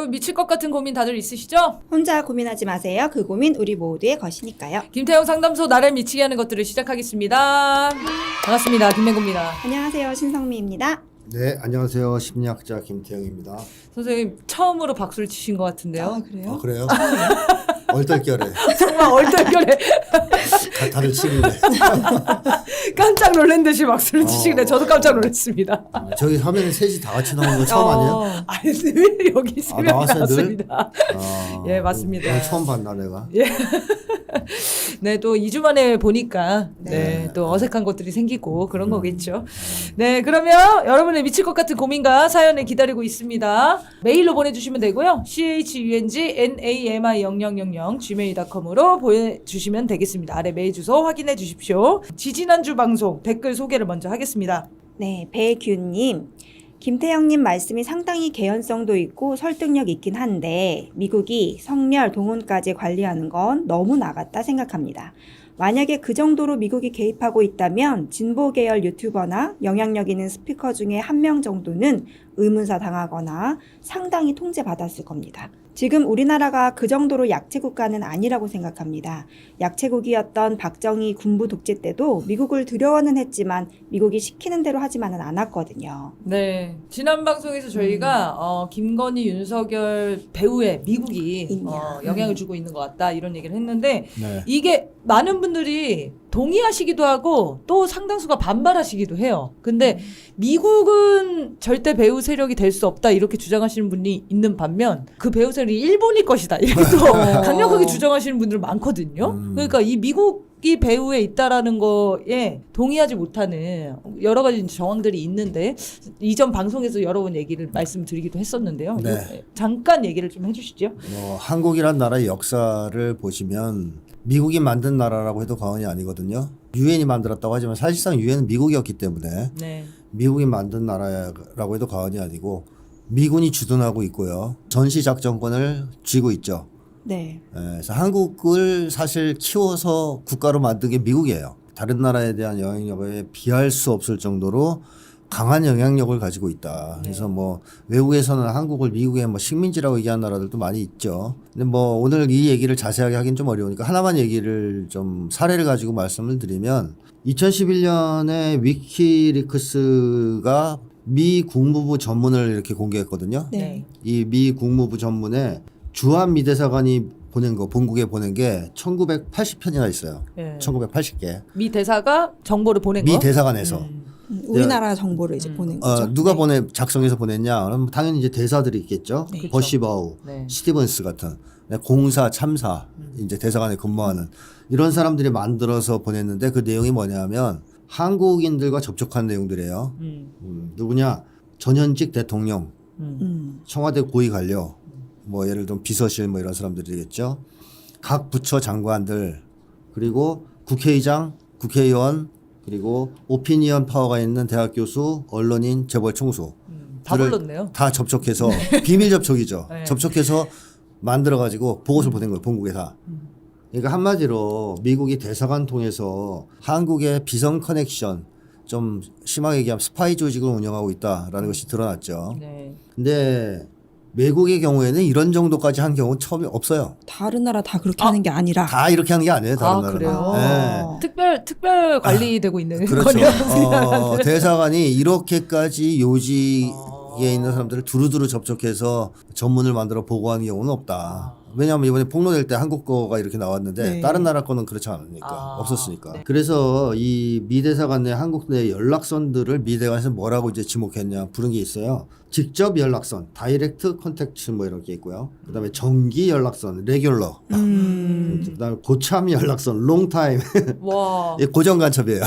여러분 미칠 것 같은 고민 다들 있으시죠? 혼자 고민하지 마세요. 그 고민 우리 모두의 것이니까요. 김태형 상담소 나를 미치게 하는 것들을 시작하겠습니다. 반갑습니다. 김맹구입니다. 안녕하세요. 신성미입니다. 네, 안녕하세요. 심리학자 김태형입니다. 선생님 처음으로 박수를 치신 것 같은데요. 그래요? 아, 그래요? 얼떨결에 정말 얼떨결에 다들 치는데 깜짝 놀란 듯이 박수를 치시길래 저도 깜짝 놀랐습니다. 저기 화면에 셋이 다 같이 나오는 거 처음 아니에요? 아니 늘 여기 세 명이 나왔어요, 나왔습니다. 아, 예, 맞습니다. 오늘 처음 봤나 내가? 네, 또 2주 만에 보니까 네, 네. 또 어색한 것들이 생기고 그런 거겠죠. 네, 그러면 여러분의 미칠 것 같은 고민과 사연을 기다리고 있습니다. 메일로 보내주시면 되고요. chungnami0000gmail.com으로 보내주시면 되겠습니다. 아래 메일 주소 확인해 주십시오. 지지난주 방송 댓글 소개를 먼저 하겠습니다. 네, 배규님. 김태형님 말씀이 상당히 개연성도 있고 설득력 있긴 한데 미국이 성렬, 동혼까지 관리하는 건 너무 나갔다 생각합니다. 만약에 그 정도로 미국이 개입하고 있다면 진보 계열 유튜버나 영향력 있는 스피커 중에 한 명 정도는 의문사 당하거나 상당히 통제받았을 겁니다. 지금 우리나라가 그 정도로 약체 국가는 아니라고 생각합니다. 약체국이었던 박정희 군부 독재 때도 미국을 두려워는 했지만 미국이 시키는 대로 하지만은 않았거든요. 네, 지난 방송에서 저희가 김건희, 윤석열 배우의 미국이 영향을 주고 있는 것 같다 이런 얘기를 했는데 네. 이게 많은 분들이 동의하시기도 하고 또 상당수가 반발하시기도 해요. 근데 미국은 절대 배후 세력이 될 수 없다 이렇게 주장하시는 분이 있는 반면 그 배후 세력이 일본이 것이다 이렇게 또 강력하게 주장하시는 분들 많거든요. 그러니까 이 미국이 배후에 있다라는 거에 동의하지 못하는 여러 가지 정황들이 있는데 이전 방송에서 여러 번 얘기를 말씀드리기도 했었는데요. 네. 잠깐 얘기를 좀 해주시죠. 한국이란 나라의 역사를 보시면 미국이 만든 나라라고 해도 과언이 아니거든요. 유엔이 만들었다고 하지만 사실상 유엔은 미국이었기 때문에 네. 미국이 만든 나라라고 해도 과언이 아니고 미군이 주둔하고 있고요. 전시작전권을 쥐고 있죠. 네. 그래서 한국을 사실 키워서 국가로 만든 게 미국이에요. 다른 나라에 대한 영향력에 비할 수 없을 정도로 강한 영향력을 가지고 있다. 그래서 뭐 외국에서는 한국을 미국의 뭐 식민지라고 얘기하는 나라들도 많이 있죠. 근데 뭐 오늘 이 얘기를 자세하게 하긴 좀 어려우니까 하나만 얘기를 좀 사례를 가지고 말씀을 드리면 2011년에 위키리크스가 미 국무부 전문을 이렇게 공개했거든요. 네. 이 미 국무부 전문에 주한 미 대사관이 보낸 거, 본국에 보낸 게 1980편이나 있어요. 네. 1980개. 미 대사가 정보를 보낸 거. 미 대사관에서. 우리나라 정보를 이제 보낸 거죠. 누가 네. 작성해서 보냈냐? 그럼 당연히 이제 대사들이 있겠죠. 네. 버시바우, 네. 스티븐스 같은 공사, 참사, 이제 대사관에 근무하는 이런 사람들이 만들어서 보냈는데 그 내용이 뭐냐면 한국인들과 접촉한 내용들이에요. 누구냐? 전현직 대통령, 청와대 고위 관료, 뭐 예를 들면 비서실 뭐 이런 사람들이겠죠. 각 부처 장관들, 그리고 국회의장, 국회의원, 그리고 오피니언 파워가 있는 대학 교수, 언론인, 재벌 총수 다 불렀네요. 다 접촉해서 비밀 접촉이죠. 네. 접촉해서 만들어 가지고 보고서를 보낸 거예요. 본국에 다. 그러니까 한마디로 미국이 대사관 통해서 한국의 비선 커넥션, 좀 심하게 얘기하면 스파이 조직을 운영하고 있다라는 것이 드러났죠. 네. 근데 외국의 경우에는 이런 정도까지 한 경우는 처음이 없어요. 다른 나라 다 그렇게 하는 게 아니라. 다 이렇게 하는 게 아니에요. 다른 나라는. 그래요? 네. 특별 관리되고 있는 그렇죠. 거네요. 대사관이 이렇게까지 요직에 있는 사람들을 두루두루 접촉해서 전문을 만들어 보고하는 경우는 없다. 왜냐하면 이번에 폭로될 때 한국 거가 이렇게 나왔는데 네. 다른 나라 거는 그렇지 않으니까 없었으니까. 네. 그래서 이 미 대사관 내 한국 내 연락선들을 미 대사관에서 뭐라고 이제 지목했냐 부른 게 있어요. 직접 연락선, 다이렉트 컨택트 뭐 이런 게 있고요. 그다음에 정기 연락선, 레귤러. 그다음에 고참 연락선, 롱타임. 와. 고정 간첩이에요.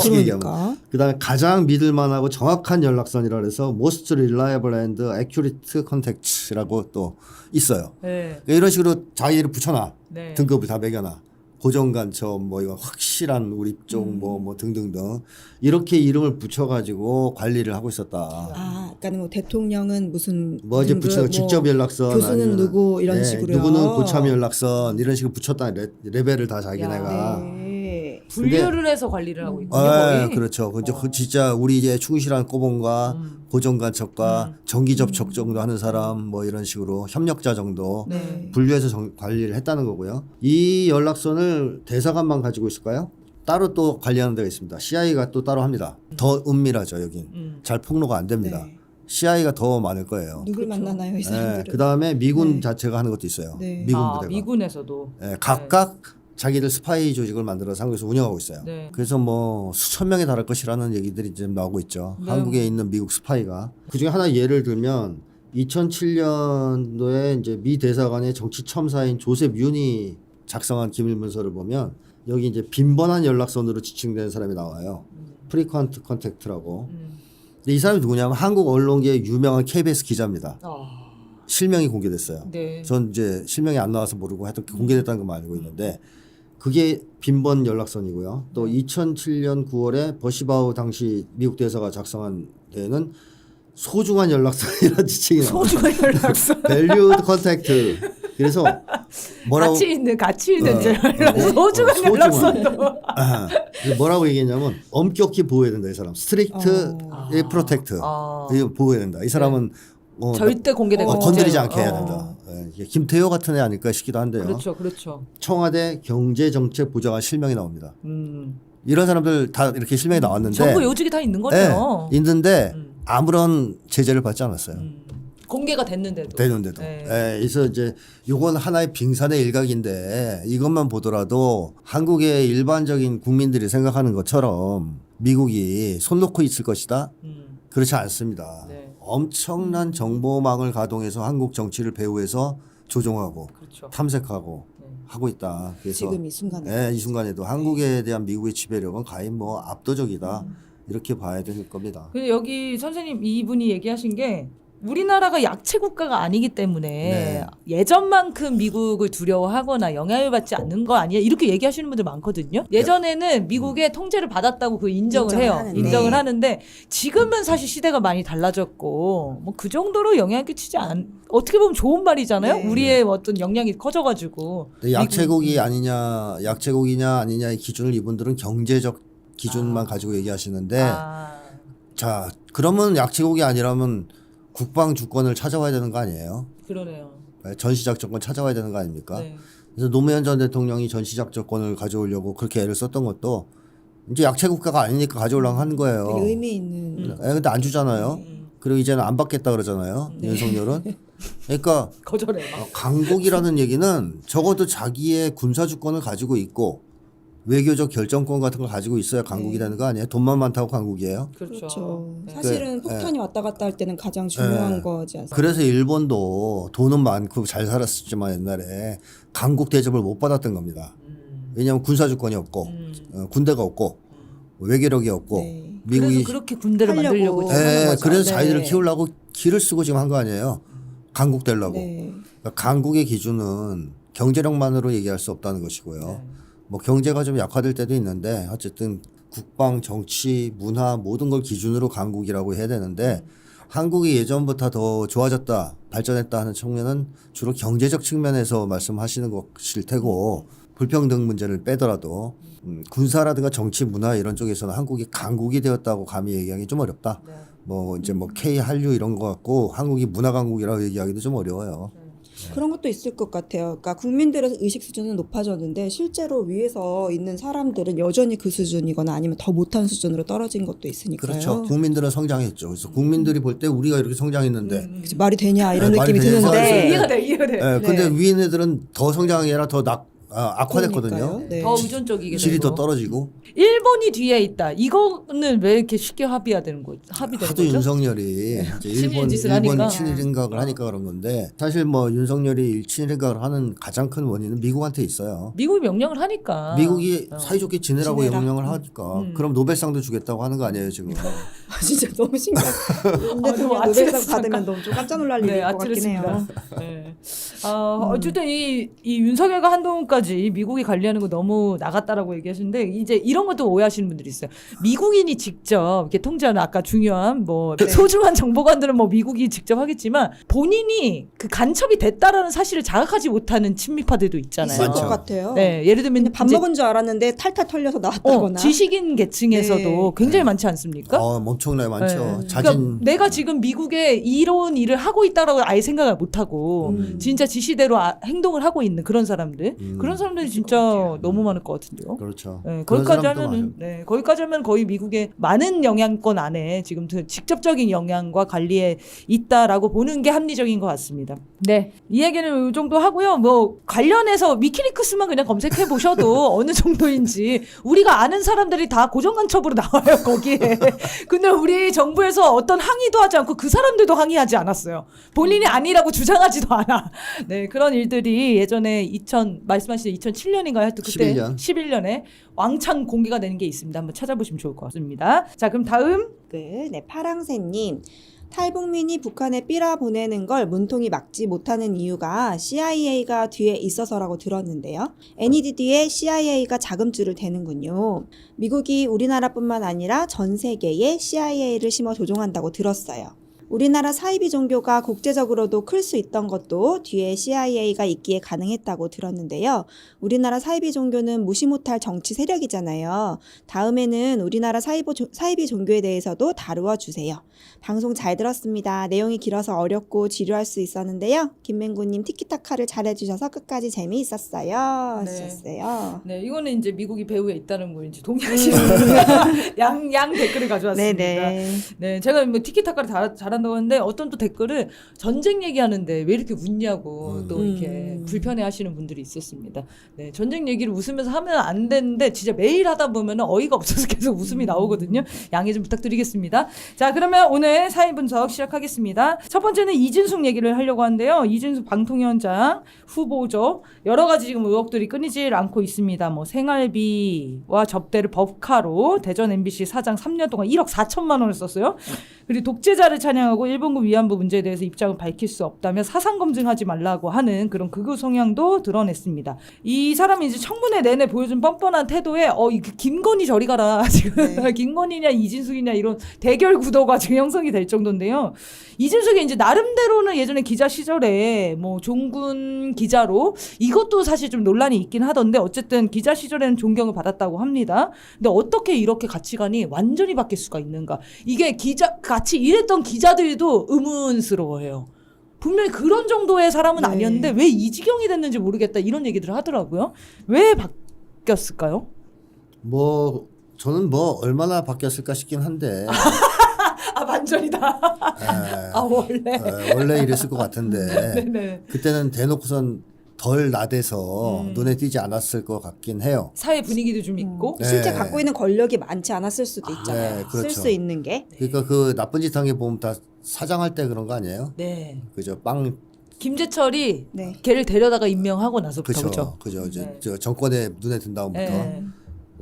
쉽게 얘기하면. 그러니까. 그다음에 가장 믿을만하고 정확한 연락선이라 해서 most reliable and accurate contact라고 또 있어요. 네. 그러니까 이런 식으로 자기를 붙여놔. 네. 등급을 다 매겨놔. 고정 간첩 뭐 이거 확실한 우리 쪽 뭐 등등등 이렇게 이름을 붙여가지고 관리를 하고 있었다. 아, 그러니까 뭐 대통령은 무슨 뭐 이제 붙여 뭐 직접 연락선 교수는 아니면은, 누구 이런 네, 식으로요. 누구는 고참 연락선 이런 식으로 붙였다 레벨을 다 자기네가. 네. 분류를 해서 관리를 하고 있군요. 아, 거의. 그렇죠. 그 진짜 우리 이제 충실한 꼬봉과 고정간첩과 정기 접촉 정도 하는 사람 뭐 이런 식으로 협력자 정도 네. 분류해서 관리를 했다는 거고요. 이 연락선을 대사관만 가지고 있을까요? 따로 또 관리하는 데가 있습니다. CIA가 또 따로 합니다. 더 은밀하죠, 여긴. 잘 폭로가 안 됩니다. 네. CIA가 더 많을 거예요. 누굴 만나나요, 이 사람들은? 그 다음에 미군 네. 자체가 하는 것도 있어요. 네. 미군 아, 부대가. 미군에서도. 각각 자기들 스파이 조직을 만들어서 한국에서 운영하고 있어요. 네. 그래서 뭐 수천 명에 달할 것이라는 얘기들이 지금 나오고 있죠. 네. 한국에 있는 미국 스파이가. 그중에 하나 예를 들면 2007년도에 이제 미 대사관의 정치 첨사인 조셉 윤이 작성한 기밀 문서를 보면 여기 이제 빈번한 연락선으로 지칭되는 사람이 나와요. 프리퀀트 컨택트라고. 근데 이 사람이 누구냐면 한국 언론계의 유명한 KBS 기자입니다. 실명이 공개됐어요. 네. 전 이제 실명이 안 나와서 모르고 하여튼 공개됐다는 것만 알고 있는데 그게 빈번 연락선이고요. 또 2007년 9월에 버시바우 당시 미국 대사가 작성한 데에는 소중한 연락선이라는 지칭이 나와요. 소중한 연락선. Valued Contact. 그래서 뭐라고 가치 있는 연락선. 소중한 소중한. 연락선도. 뭐라고 얘기했냐면 엄격히 보호해야 된다 이 사람. 스트릭트 프로텍트. 이거 보호해야 된다. 이 사람은 절대 공개되고 건드리지 않게 해야 된다. 이게 김태효 같은 애 아닐까 싶기도 한데요. 그렇죠, 그렇죠. 청와대 경제정책부장관 실명이 나옵니다. 이런 사람들 다 이렇게 실명이 나왔는데 정부 요직이 다 있는 거죠. 네, 있는데 아무런 제재를 받지 않았어요. 공개가 됐는데도. 되는데도. 그래서 이제 요건 하나의 빙산의 일각인데 이것만 보더라도 한국의 일반적인 국민들이 생각하는 것처럼 미국이 손 놓고 있을 것이다. 그렇지 않습니다. 네. 엄청난 정보망을 가동해서 한국 정치를 배후에서 조종하고 그렇죠. 탐색하고 네. 하고 있다. 그래서 지금 이 순간에. 네, 이 순간에도 한국에 대한 미국의 지배력은 가히 뭐 압도적이다. 이렇게 봐야 될 겁니다. 근데 여기 선생님 이분이 얘기하신 게 우리나라가 약체 국가가 아니기 때문에 네. 예전만큼 미국을 두려워하거나 영향을 받지 않는 거 아니야 이렇게 얘기하시는 분들 많거든요. 예전에는 미국의 통제를 받았다고 그 인정을 해요. 하는데. 인정을 하는데 지금은 사실 시대가 많이 달라졌고 뭐 그 정도로 영향을 끼치지 않. 어떻게 보면 좋은 말이잖아요. 네. 우리의 어떤 역량이 커져가지고. 근데 약체국이 아니냐, 약체국이냐 아니냐의 기준을 이분들은 경제적 기준만 가지고 얘기하시는데 자 그러면 약체국이 아니라면 국방 주권을 찾아와야 되는 거 아니에요? 그러네요. 전시작전권 찾아와야 되는 거 아닙니까? 네. 그래서 노무현 전 대통령이 전시작전권을 가져오려고 그렇게 애를 썼던 것도 이제 약체 국가가 아니니까 가져오려고 한 거예요. 되게 의미 있는. 근데 안 주잖아요. 그리고 이제는 안 받겠다 그러잖아요. 윤석열은. 그러니까 거절해. 강국이라는 얘기는 적어도 자기의 군사 주권을 가지고 있고 외교적 결정권 같은 걸 가지고 있어야 강국이라는 거 아니에요? 돈만 많다고 강국이에요? 그렇죠. 네. 사실은 폭탄이 왔다 갔다 할 때는 가장 중요한 거지 않습니까? 그래서 일본도 돈은 많고 잘 살았었지만 옛날에 강국 대접을 못 받았던 겁니다. 왜냐하면 군사 주권이 없고 군대가 없고 외교력이 없고 네. 미국이 그래서 그렇게 군대를 하려고. 만들려고 하는 네, 거죠. 그래서 네. 자기들을 키우려고 기를 쓰고 지금 한 거 아니에요. 강국 되려고. 네. 그러니까 강국의 기준은 경제력만으로 얘기할 수 없다는 것이고요. 뭐 경제가 좀 약화될 때도 있는데 어쨌든 국방, 정치, 문화 모든 걸 기준으로 강국이라고 해야 되는데 한국이 예전부터 더 좋아졌다, 발전했다 하는 측면은 주로 경제적 측면에서 말씀하시는 것일 테고 불평등 문제를 빼더라도 군사라든가 정치, 문화 이런 쪽에서는 한국이 강국이 되었다고 감히 얘기하기 좀 어렵다. 뭐 이제 뭐 K 한류 이런 거 갖고 한국이 문화 강국이라고 얘기하기도 좀 어려워요. 그런 것도 있을 것 같아요. 그러니까 국민들의 의식 수준은 높아졌는데 실제로 위에서 있는 사람들은 여전히 그 수준이거나 아니면 더 못한 수준으로 떨어진 것도 있으니까요. 그렇죠. 국민들은 성장했죠. 그래서 국민들이 볼 때 우리가 이렇게 성장했는데 그치, 말이 되냐 이런 네, 말이 느낌이 되냐. 드는데 이해가 돼, 이해가 돼. 네, 근데 위에 애들은 더 성장한 게 아니라 더 악화됐거든요. 그러니까요. 네. 더 의존적이게 질이 되고. 더 떨어지고 일본이 뒤에 있다. 이거는 왜 이렇게 쉽게 합의되는 하도 거죠? 윤석열이 이제 일본 짓을 하니까. 친일 생각을 하니까 그런 건데 사실 뭐 윤석열이 친일 생각을 하는 가장 큰 원인은 미국한테 있어요. 미국이 명령을 하니까. 미국이 사이좋게 지내라고 지내라. 명령을 하니까 그럼 노벨상도 주겠다고 하는 거 아니에요 지금? 아, 진짜 너무 신기해. 근데 너무 노벨상 아찔했어, 받으면 너무 좀 깜짝 놀랄 일일 것 같긴 해요. 네. 어쨌든 이 윤석열과 한동훈까지 당연하지. 미국이 관리하는 거 너무 나갔다라고 얘기하시는데 이제 이런 것도 오해하시는 분들이 있어요. 미국인이 직접 이렇게 통제하는 아까 중요한 뭐 소중한 정보관들은 뭐 미국이 직접 하겠지만 본인이 그 간첩이 됐다라는 사실을 자각하지 못하는 친미파들도 있잖아요. 있을 많죠. 것 같아요. 네, 예를 들면 그냥 밥 이제 먹은 줄 알았는데 탈탈 털려서 나왔다거나. 지식인 계층에서도 네. 굉장히 많지 않습니까? 엄청나게 많죠. 네. 자진 그러니까 내가 지금 미국에 이런 일을 하고 있다라고 아예 생각을 못 하고 진짜 지시대로 행동을 하고 있는 그런 사람들, 그런 사람들이 진짜 너무 많을 것 같은데요. 그렇죠. 네, 그런 거기까지 사람도 하면은 많아요. 네, 거기까지 하면 거의 미국의 많은 영향권 안에 지금 직접적인 영향과 관리에 있다라고 보는 게 합리적인 것 같습니다. 네, 이 얘기는 이 정도 하고요. 뭐 관련해서 위키리크스만 그냥 검색해 보셔도 어느 정도인지 우리가 아는 사람들이 다 고정간첩으로 나와요 거기에. 근데 우리 정부에서 어떤 항의도 하지 않고 그 사람들도 항의하지 않았어요. 본인이 아니라고 주장하지도 않아. 네, 그런 일들이 예전에 말씀하신 2007년인가요? 하여튼 그때 11년에 왕창 공개가 되는 게 있습니다. 한번 찾아보시면 좋을 것 같습니다. 자, 그럼 다음. 네, 파랑새님. 탈북민이 북한에 삐라 보내는 걸 문통이 막지 못하는 이유가 CIA가 뒤에 있어서라고 들었는데요. NEDD에 CIA가 자금줄을 대는군요. 미국이 우리나라뿐만 아니라 전 세계에 CIA를 심어 조종한다고 들었어요. 우리나라 사이비 종교가 국제적으로도 클 수 있던 것도 뒤에 CIA가 있기에 가능했다고 들었는데요. 우리나라 사이비 종교는 무시 못할 정치 세력이잖아요. 다음에는 우리나라 사이비 종교에 대해서도 다루어 주세요. 방송 잘 들었습니다. 내용이 길어서 어렵고 지루할 수 있었는데요. 김맹구님 티키타카를 잘해주셔서 끝까지 재미있었어요. 네. 하셨어요. 네, 이거는 이제 미국이 배후에 있다는 거 이제 동의하시는 양 댓글을 가져왔습니다. 네, 제가 뭐 티키타카를 잘한다고 하는데 어떤 또 댓글을 전쟁 얘기하는데 왜 이렇게 웃냐고 또 이렇게 불편해하시는 분들이 있었습니다. 네, 전쟁 얘기를 웃으면서 하면 안 되는데 진짜 매일 하다 보면 어이가 없어서 계속 웃음이 나오거든요. 양해 좀 부탁드리겠습니다. 자, 그러면 오늘 사회 분석 시작하겠습니다. 첫 번째는 이진숙 얘기를 하려고 하는데요. 이진숙 방통위원장 후보죠. 여러 가지 지금 의혹들이 끊이질 않고 있습니다. 뭐 생활비와 접대를 법카로 대전 MBC 사장 3년 동안 1억 4천만 원을 썼어요. 그리고 독재자를 찬양하고 일본군 위안부 문제에 대해서 입장을 밝힐 수 없다며 사상 검증하지 말라고 하는 그런 극우 성향도 드러냈습니다. 이 사람이 이제 청문회 내내 보여준 뻔뻔한 태도에 김건희 저리 가라 지금 김건희냐 이진숙이냐 이런 대결 구도가 지금 형성이 될 정도인데요. 이진숙이 이제 나름대로는 예전에 기자 시절에 뭐 종군 기자로 이것도 사실 좀 논란이 있긴 하던데 어쨌든 기자 시절에는 존경을 받았다고 합니다. 근데 어떻게 이렇게 가치관이 완전히 바뀔 수가 있는가? 이게 같이 일했던 기자들도 의문스러워해요. 분명히 그런 정도의 사람은 네. 아니었는데 왜 이 지경이 됐는지 모르겠다 이런 얘기들을 하더라고요. 왜 바뀌었을까요? 뭐 저는 뭐 얼마나 바뀌었을까 싶긴 한데 반전이다. 원래 이랬을 것 같은데 네네. 그때는 대놓고선 덜 나대서 눈에 띄지 않았을 것 같긴 해요. 사회 분위기도 좀 있고. 네. 실제 갖고 있는 권력이 많지 않았을 수도 있잖아요. 네, 그렇죠. 쓸 수 있는 게. 그러니까 그 나쁜 짓 한 게 보면 다 사장할 때 그런 거 아니에요? 네. 그죠? 김재철이 네. 걔를 데려다가 임명하고 나서부터 그죠? 그죠. 그죠? 네. 저 정권에 눈에 든 다음부터 네.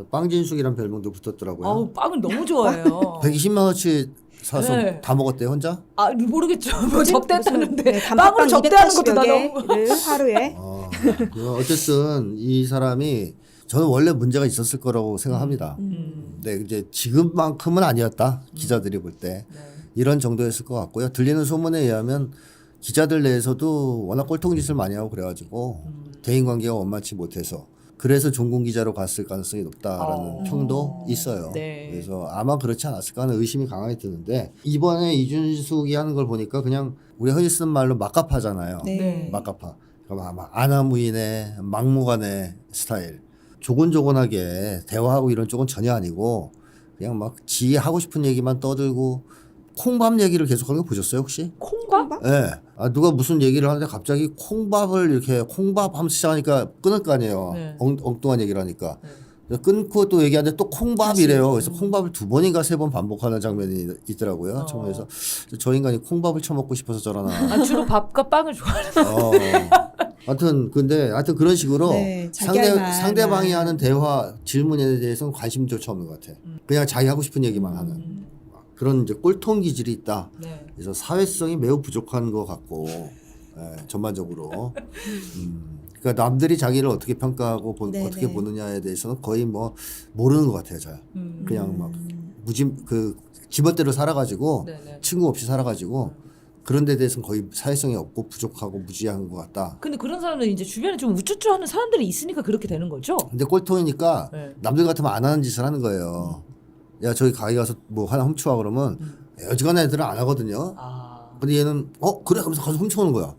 빵진숙이란 별명도 붙었더라고요. 아우 빵을 너무 좋아해요. 120만 원치 사서 네. 다 먹었대요 혼자? 모르겠죠. 뭐 접대했다는데 네, 빵으로 접대하는 것도 나 280여 너무. 개를 하루에. 어쨌든 이 사람이 저는 원래 문제가 있었을 거라고 생각합니다. 네, 이제 지금만큼은 아니었다. 기자들이 볼 때 이런 정도였을 것 같고요. 들리는 소문에 의하면 기자들 내에서도 워낙 꼴통짓을 많이 하고 그래가지고 대인 관계가 원만치 못해서 그래서 종군 기자로 갔을 가능성이 높다라는 평도 있어요. 네. 그래서 아마 그렇지 않았을까 하는 의심이 강하게 드는데 이번에 이준숙이 하는 걸 보니까 그냥 우리 흔히 쓰는 말로 막가파잖아요. 네. 막가파. 그러니까 아마 아나무인의 막무가내 스타일. 조곤조곤하게 대화하고 이런 쪽은 전혀 아니고 그냥 막 지 하고 싶은 얘기만 떠들고 콩밥 얘기를 계속하는 거 보셨어요 혹시? 콩밥? 네. 누가 무슨 얘기를 하는데 갑자기 콩밥을 이렇게 콩밥 하면서 시작하니까 끊을 거 아니에요. 네. 엉뚱한 얘기를 하니까. 끊고 또 얘기하는데 또 콩밥이래요. 그래서 콩밥을 2번인가 3번 반복하는 장면이 있더라고요. 그래서 저 인간이 콩밥을 처먹고 싶어서 저러나. 주로 밥과 빵을 좋아하는. 하여튼 그런 식으로 네, 자기 할 말만. 상대방이 하는 대화 질문에 대해서는 관심조차 없는 것 같아. 그냥 자기 하고 싶은 얘기만 하는 그런 이제 꼴통 기질이 있다. 네. 그래서 사회성이 매우 부족한 것 같고 전반적으로 그러니까 남들이 자기를 어떻게 평가하고 네네. 어떻게 보느냐에 대해서는 거의 뭐 모르는 것 같아요. 잘. 그냥 막 지멋대로 살아가지고 네네. 친구 없이 살아가지고 그런 데 대해서는 거의 사회성이 없고 부족하고 무지한 것 같다. 근데 그런 사람들은 이제 주변에 좀 우쭈쭈하는 사람들이 있으니까 그렇게 되는 거죠. 근데 꼴통이니까 네. 남들 같으면 안 하는 짓을 하는 거예요. 야 저기 가게 가서 뭐 하나 훔쳐와 그러면 여지간한 애들은 안 하거든요. 아. 근데 얘는 그래 하면서 가서 훔쳐오는 거야.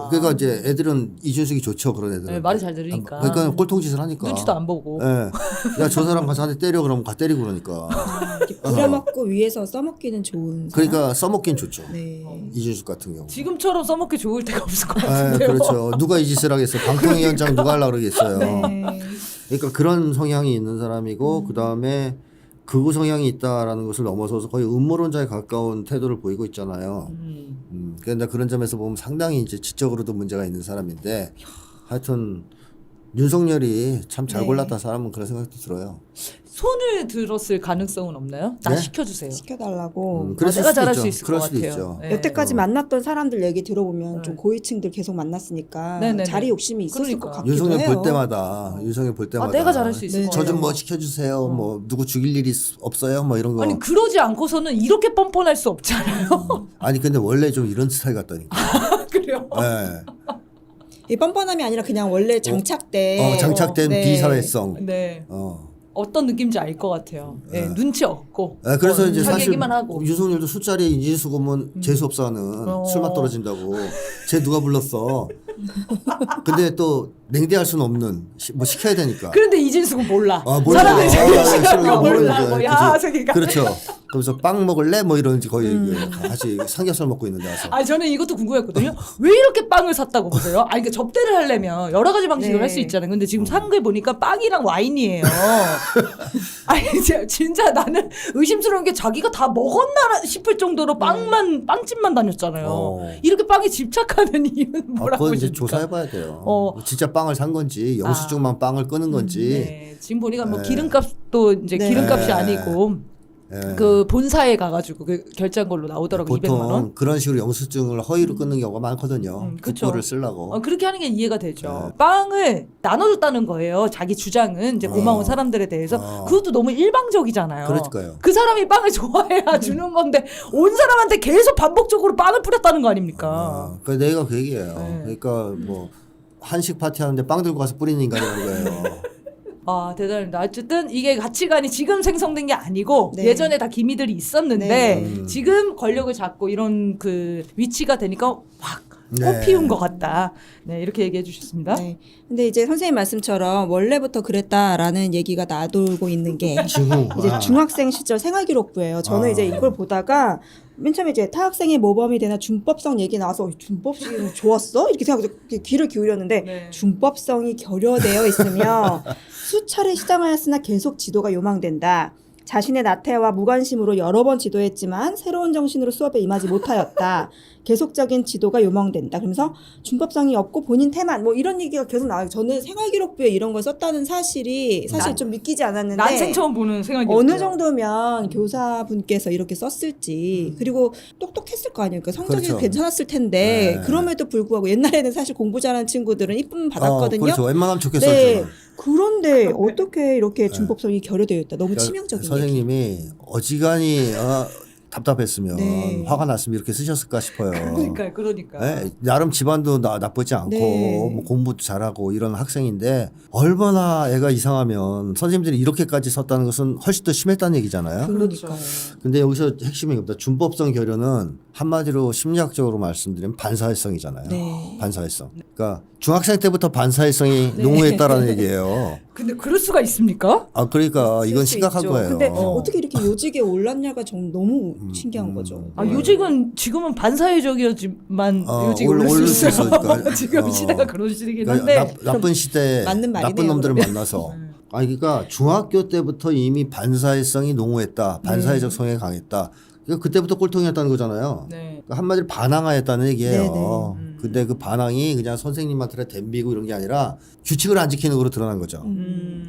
그러니까 이제 애들은 이준석이 좋죠 그런 애들은. 네, 말이 잘 들으니까. 그러니까 꼴통짓을 하니까. 눈치도 안 보고. 예. 야저 사람 가서 한 대 때려 그러면 가 때리고 그러니까. 이렇게 부려먹고 위에서 써먹기는 좋은 사람? 그러니까 써먹긴 좋죠. 네. 이준석 같은 경우. 지금처럼 써먹기 좋을 때가 없을 것 예, 같은데요. 그렇죠. 누가 이 짓을 하겠어. 방통위원장 누가 하려고 그러겠어요. 네. 그러니까 그런 성향이 있는 사람이고 그다음에 극우 성향이 있다라는 것을 넘어서서 거의 음모론자에 가까운 태도를 보이고 있잖아요. 그런데 그런 점에서 보면 상당히 이제 지적으로도 문제가 있는 사람인데 하여튼 윤석열이 참 잘 네. 골랐다 사람은 그런 생각도 들어요. 손을 들었을 가능성은 없나요? 나 네? 시켜주세요. 시켜달라고. 그럴 내가 수도 잘할 있죠. 수 있을 그럴 것 수도 같아요. 있죠. 네. 여태까지 만났던 사람들 얘기 들어보면 네. 좀 고위층들 계속 만났으니까 네네네. 자리 욕심이 있었을 그러니까. 것 같기도 윤석열 해요. 볼 때마다 윤석열 볼 때마다 내가 잘할 수 있을 네, 것 저 같아요. 좀 뭐 시켜주세요. 뭐 누구 죽일 일이 없어요. 뭐 이런 거. 아니 그러지 않고서는 이렇게 뻔뻔할 수 없잖아요. 아니 근데 원래 좀 이런 스타일 같다니까. 그래요? 네. 이 뻔뻔함이 아니라 그냥 원래 장착된 장착된 네. 비사회성. 네. 어. 어떤 느낌인지 알 것 같아요. 네, 눈치 없고. 네, 그래서 이제 자기 사실 얘기만 하고. 윤석열도 술자리에 이진숙 오면 재수 없어 하는 술맛 떨어진다고. 쟤 누가 불렀어. 근데 또 냉대할 수는 없는 뭐 시켜야 되니까. 그런데 이진숙은 몰라. 몰라. 사람들이 자기 싫어, 시간 이거 몰라. 모르는데. 뭐야, 그치? 새끼가. 그렇죠. 그러면서 빵 먹을래? 뭐 이런지 거의 다시 삼겹살 먹고 있는데 와서. 아 저는 이것도 궁금했거든요. 왜 이렇게 빵을 샀다고 보세요? 아니 그 접대를 하려면 여러 가지 방식으로 네. 할 수 있잖아요. 근데 지금 산 걸 보니까 빵이랑 와인이에요. 아니 진짜 나는 의심스러운 게 자기가 다 먹었나 싶을 정도로 빵집만 다녔잖아요. 이렇게 빵에 집착하는 이유는 뭐라고 그건 이제 보십니까? 조사해봐야 돼요. 진짜 빵을 산 건지 영수증만 빵을 끄는 건지. 네, 지금 보니까 뭐 네. 기름값도 이제 네. 기름값이 네. 아니고 예. 그 본사에 가가지고 그 결제한 걸로 나오더라고 200만 원. 보통 그런 식으로 영수증을 허위로 끊는 경우가 많거든요. 그쵸. 국고를 쓰려고. 그렇게 하는 게 이해가 되죠. 네. 빵을 나눠줬다는 거예요. 자기 주장은 이제 고마운 사람들에 대해서 그것도 너무 일방적이잖아요. 그러니까요. 그 사람이 빵을 좋아해야 주는 건데 온 사람한테 계속 반복적으로 빵을 뿌렸다는 거 아닙니까? 그러니까 내가 그 얘기예요. 네. 그러니까 뭐 한식 파티 하는데 빵 들고 가서 뿌리는 인간이라는 거예요. 아 대단합니다. 어쨌든 이게 가치관이 지금 생성된 게 아니고 네. 예전에 다 기미들이 있었는데 네. 지금 권력을 잡고 이런 그 위치가 되니까 확 네. 꽃피운 것 같다. 네 이렇게 얘기해 주셨습니다. 네. 근데 이제 선생님 말씀처럼 원래부터 그랬다라는 얘기가 나돌고 있는 게 이제 중학생 시절 생활기록부예요. 저는 이제 이걸 보다가 맨 처음에 이제 타학생의 모범이 되나 준법성 얘기 나와서 준법성이 좋았어? 이렇게 생각해서 귀를 기울였는데 네. 준법성이 결여되어 있으며 수차례 시장하였으나 계속 지도가 요망된다. 자신의 나태와 무관심으로 여러 번 지도했지만 새로운 정신으로 수업에 임하지 못하였다. 계속적인 지도가 요망된다. 그러면서 준법성이 없고 본인 태만 뭐 이런 얘기가 계속 나와요. 저는 생활기록부에 이런 걸 썼다는 사실이 사실 좀 믿기지 않았는데 난생 처음 보는 생각이 어느 정도면 교사분께서 이렇게 썼을지 그리고 똑똑했을 거 아니에요. 그러니까 성적이 그렇죠. 괜찮았을 텐데 네. 그럼에도 불구하고 옛날에는 사실 공부 잘하는 친구들은 이쁨 받았거든요. 그렇죠. 웬만하면 좋겠어. 네. 그런데 어떻게 이렇게 준법성이 결여되어 있다. 너무 치명적인 얘기. 선생님이 어지간히 답답했으면 네. 화가 났으면 이렇게 쓰셨을까 싶어요. 그러니까. 네, 나름 집안도 나쁘지 않고 네. 뭐 공부도 잘하고 이런 학생인데 얼마나 애가 이상하면 선생님들이 이렇게까지 썼다는 것은 훨씬 더 심했다는 얘기잖아요. 그러니까요. 근데 여기서 핵심이 뭡니다. 준법성 결여는 한마디로 심리학적으로 말씀드리면 반사회성이잖아요. 네. 반사회성. 그러니까 중학생 때부터 반사회성이 농후했다라는 얘기예요. 근데 그럴 수가 있습니까? 그러니까 이건 쓸수 심각한 있죠. 거예요. 근데 어떻게 이렇게 요직에 올랐냐가 좀 너무 신기한 거죠. 아, 요직은 지금은 반사회적이었지만 요직이 올- 올릴 올릴 수 수 있어요. 있으니까. 지금 시대가 그런 시대긴 그러니까 한데 나쁜 시대에 맞는 말이네요, 나쁜 놈들을 그러면. 만나서. 아니 그러니까 중학교 때부터 이미 반사회성이 농후했다. 반사회적 성향이 강했다. 그러니까 그때부터 꼴통이었다는 거잖아요. 네. 그러니까 한마디로 반항하였다는 얘기예요. 네네. 근데 그 반항이 그냥 선생님한테 덤비고 이런 게 아니라 규칙을 안 지키는 거로 드러난 거죠.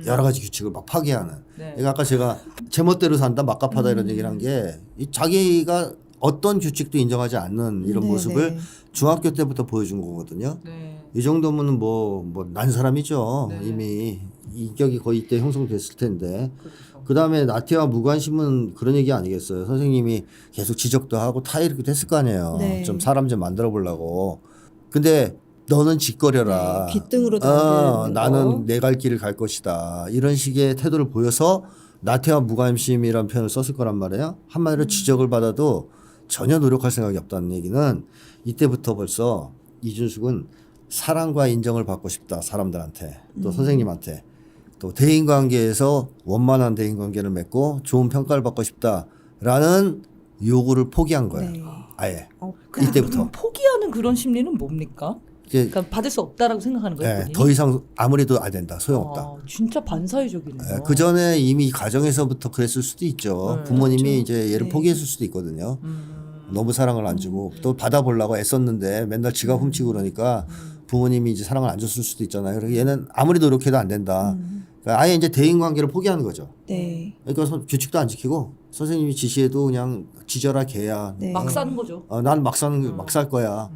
여러 가지 규칙을 막 파괴하는. 네. 그러니까 아까 제가 제멋대로 산다, 막갑하다 이런 얘기를 한 게 자기가 어떤 규칙도 인정하지 않는 이런 네, 모습을 네. 중학교 때부터 보여준 거거든요. 네. 이 정도면 뭐 난 사람이죠. 네. 이미 인격이 거의 이때 형성됐을 텐데. 그렇죠. 그 다음에 나태와 무관심은 그런 얘기 아니겠어요. 선생님이 계속 지적도 하고 타이르기도 했을 거 아니에요. 네. 좀 사람 좀 만들어 보려고. 근데 너는 짓거려라. 네, 귓등으로 다루는 나는 거. 내 갈 길을 갈 것이다. 이런 식의 태도를 보여서 나태와 무관심이라는 표현을 썼을 거란 말이에요. 한마디로 지적을 받아도 전혀 노력할 생각이 없다는 얘기는 이때부터 벌써 이준숙은 사랑과 인정을 받고 싶다. 사람들한테 또 선생님한테 또 대인관계에서 원만한 대인관계를 맺고 좋은 평가를 받고 싶다라는 요구를 포기한 거예요. 네. 아예 없다. 이때부터. 포기하는 그런 심리는 뭡니까? 이제 그러니까 받을 수 없다라고 생각하는 거예요. 예, 본인이? 더 이상 아무래도 안 된다. 소용없다. 아, 진짜 반사회적이네요. 그 전에 이미 가정에서부터 그랬을 수도 있죠. 네, 부모님이 그렇죠. 이제 얘를 네. 포기했을 수도 있거든요. 너무 사랑을 안 주고 또 받아보려고 애썼는데 맨날 지가 훔치고 그러니까 부모님이 이제 사랑을 안 줬을 수도 있잖아요. 그래서 얘는 아무리 노력해도 안 된다. 그러니까 아예 이제 대인관계를 포기하는 거죠. 네. 그러니까 규칙도 안 지키고 선생님이 지시해도 그냥 지져라 개야. 네. 막 사는 거죠. 난 막 사는 막 살 거야.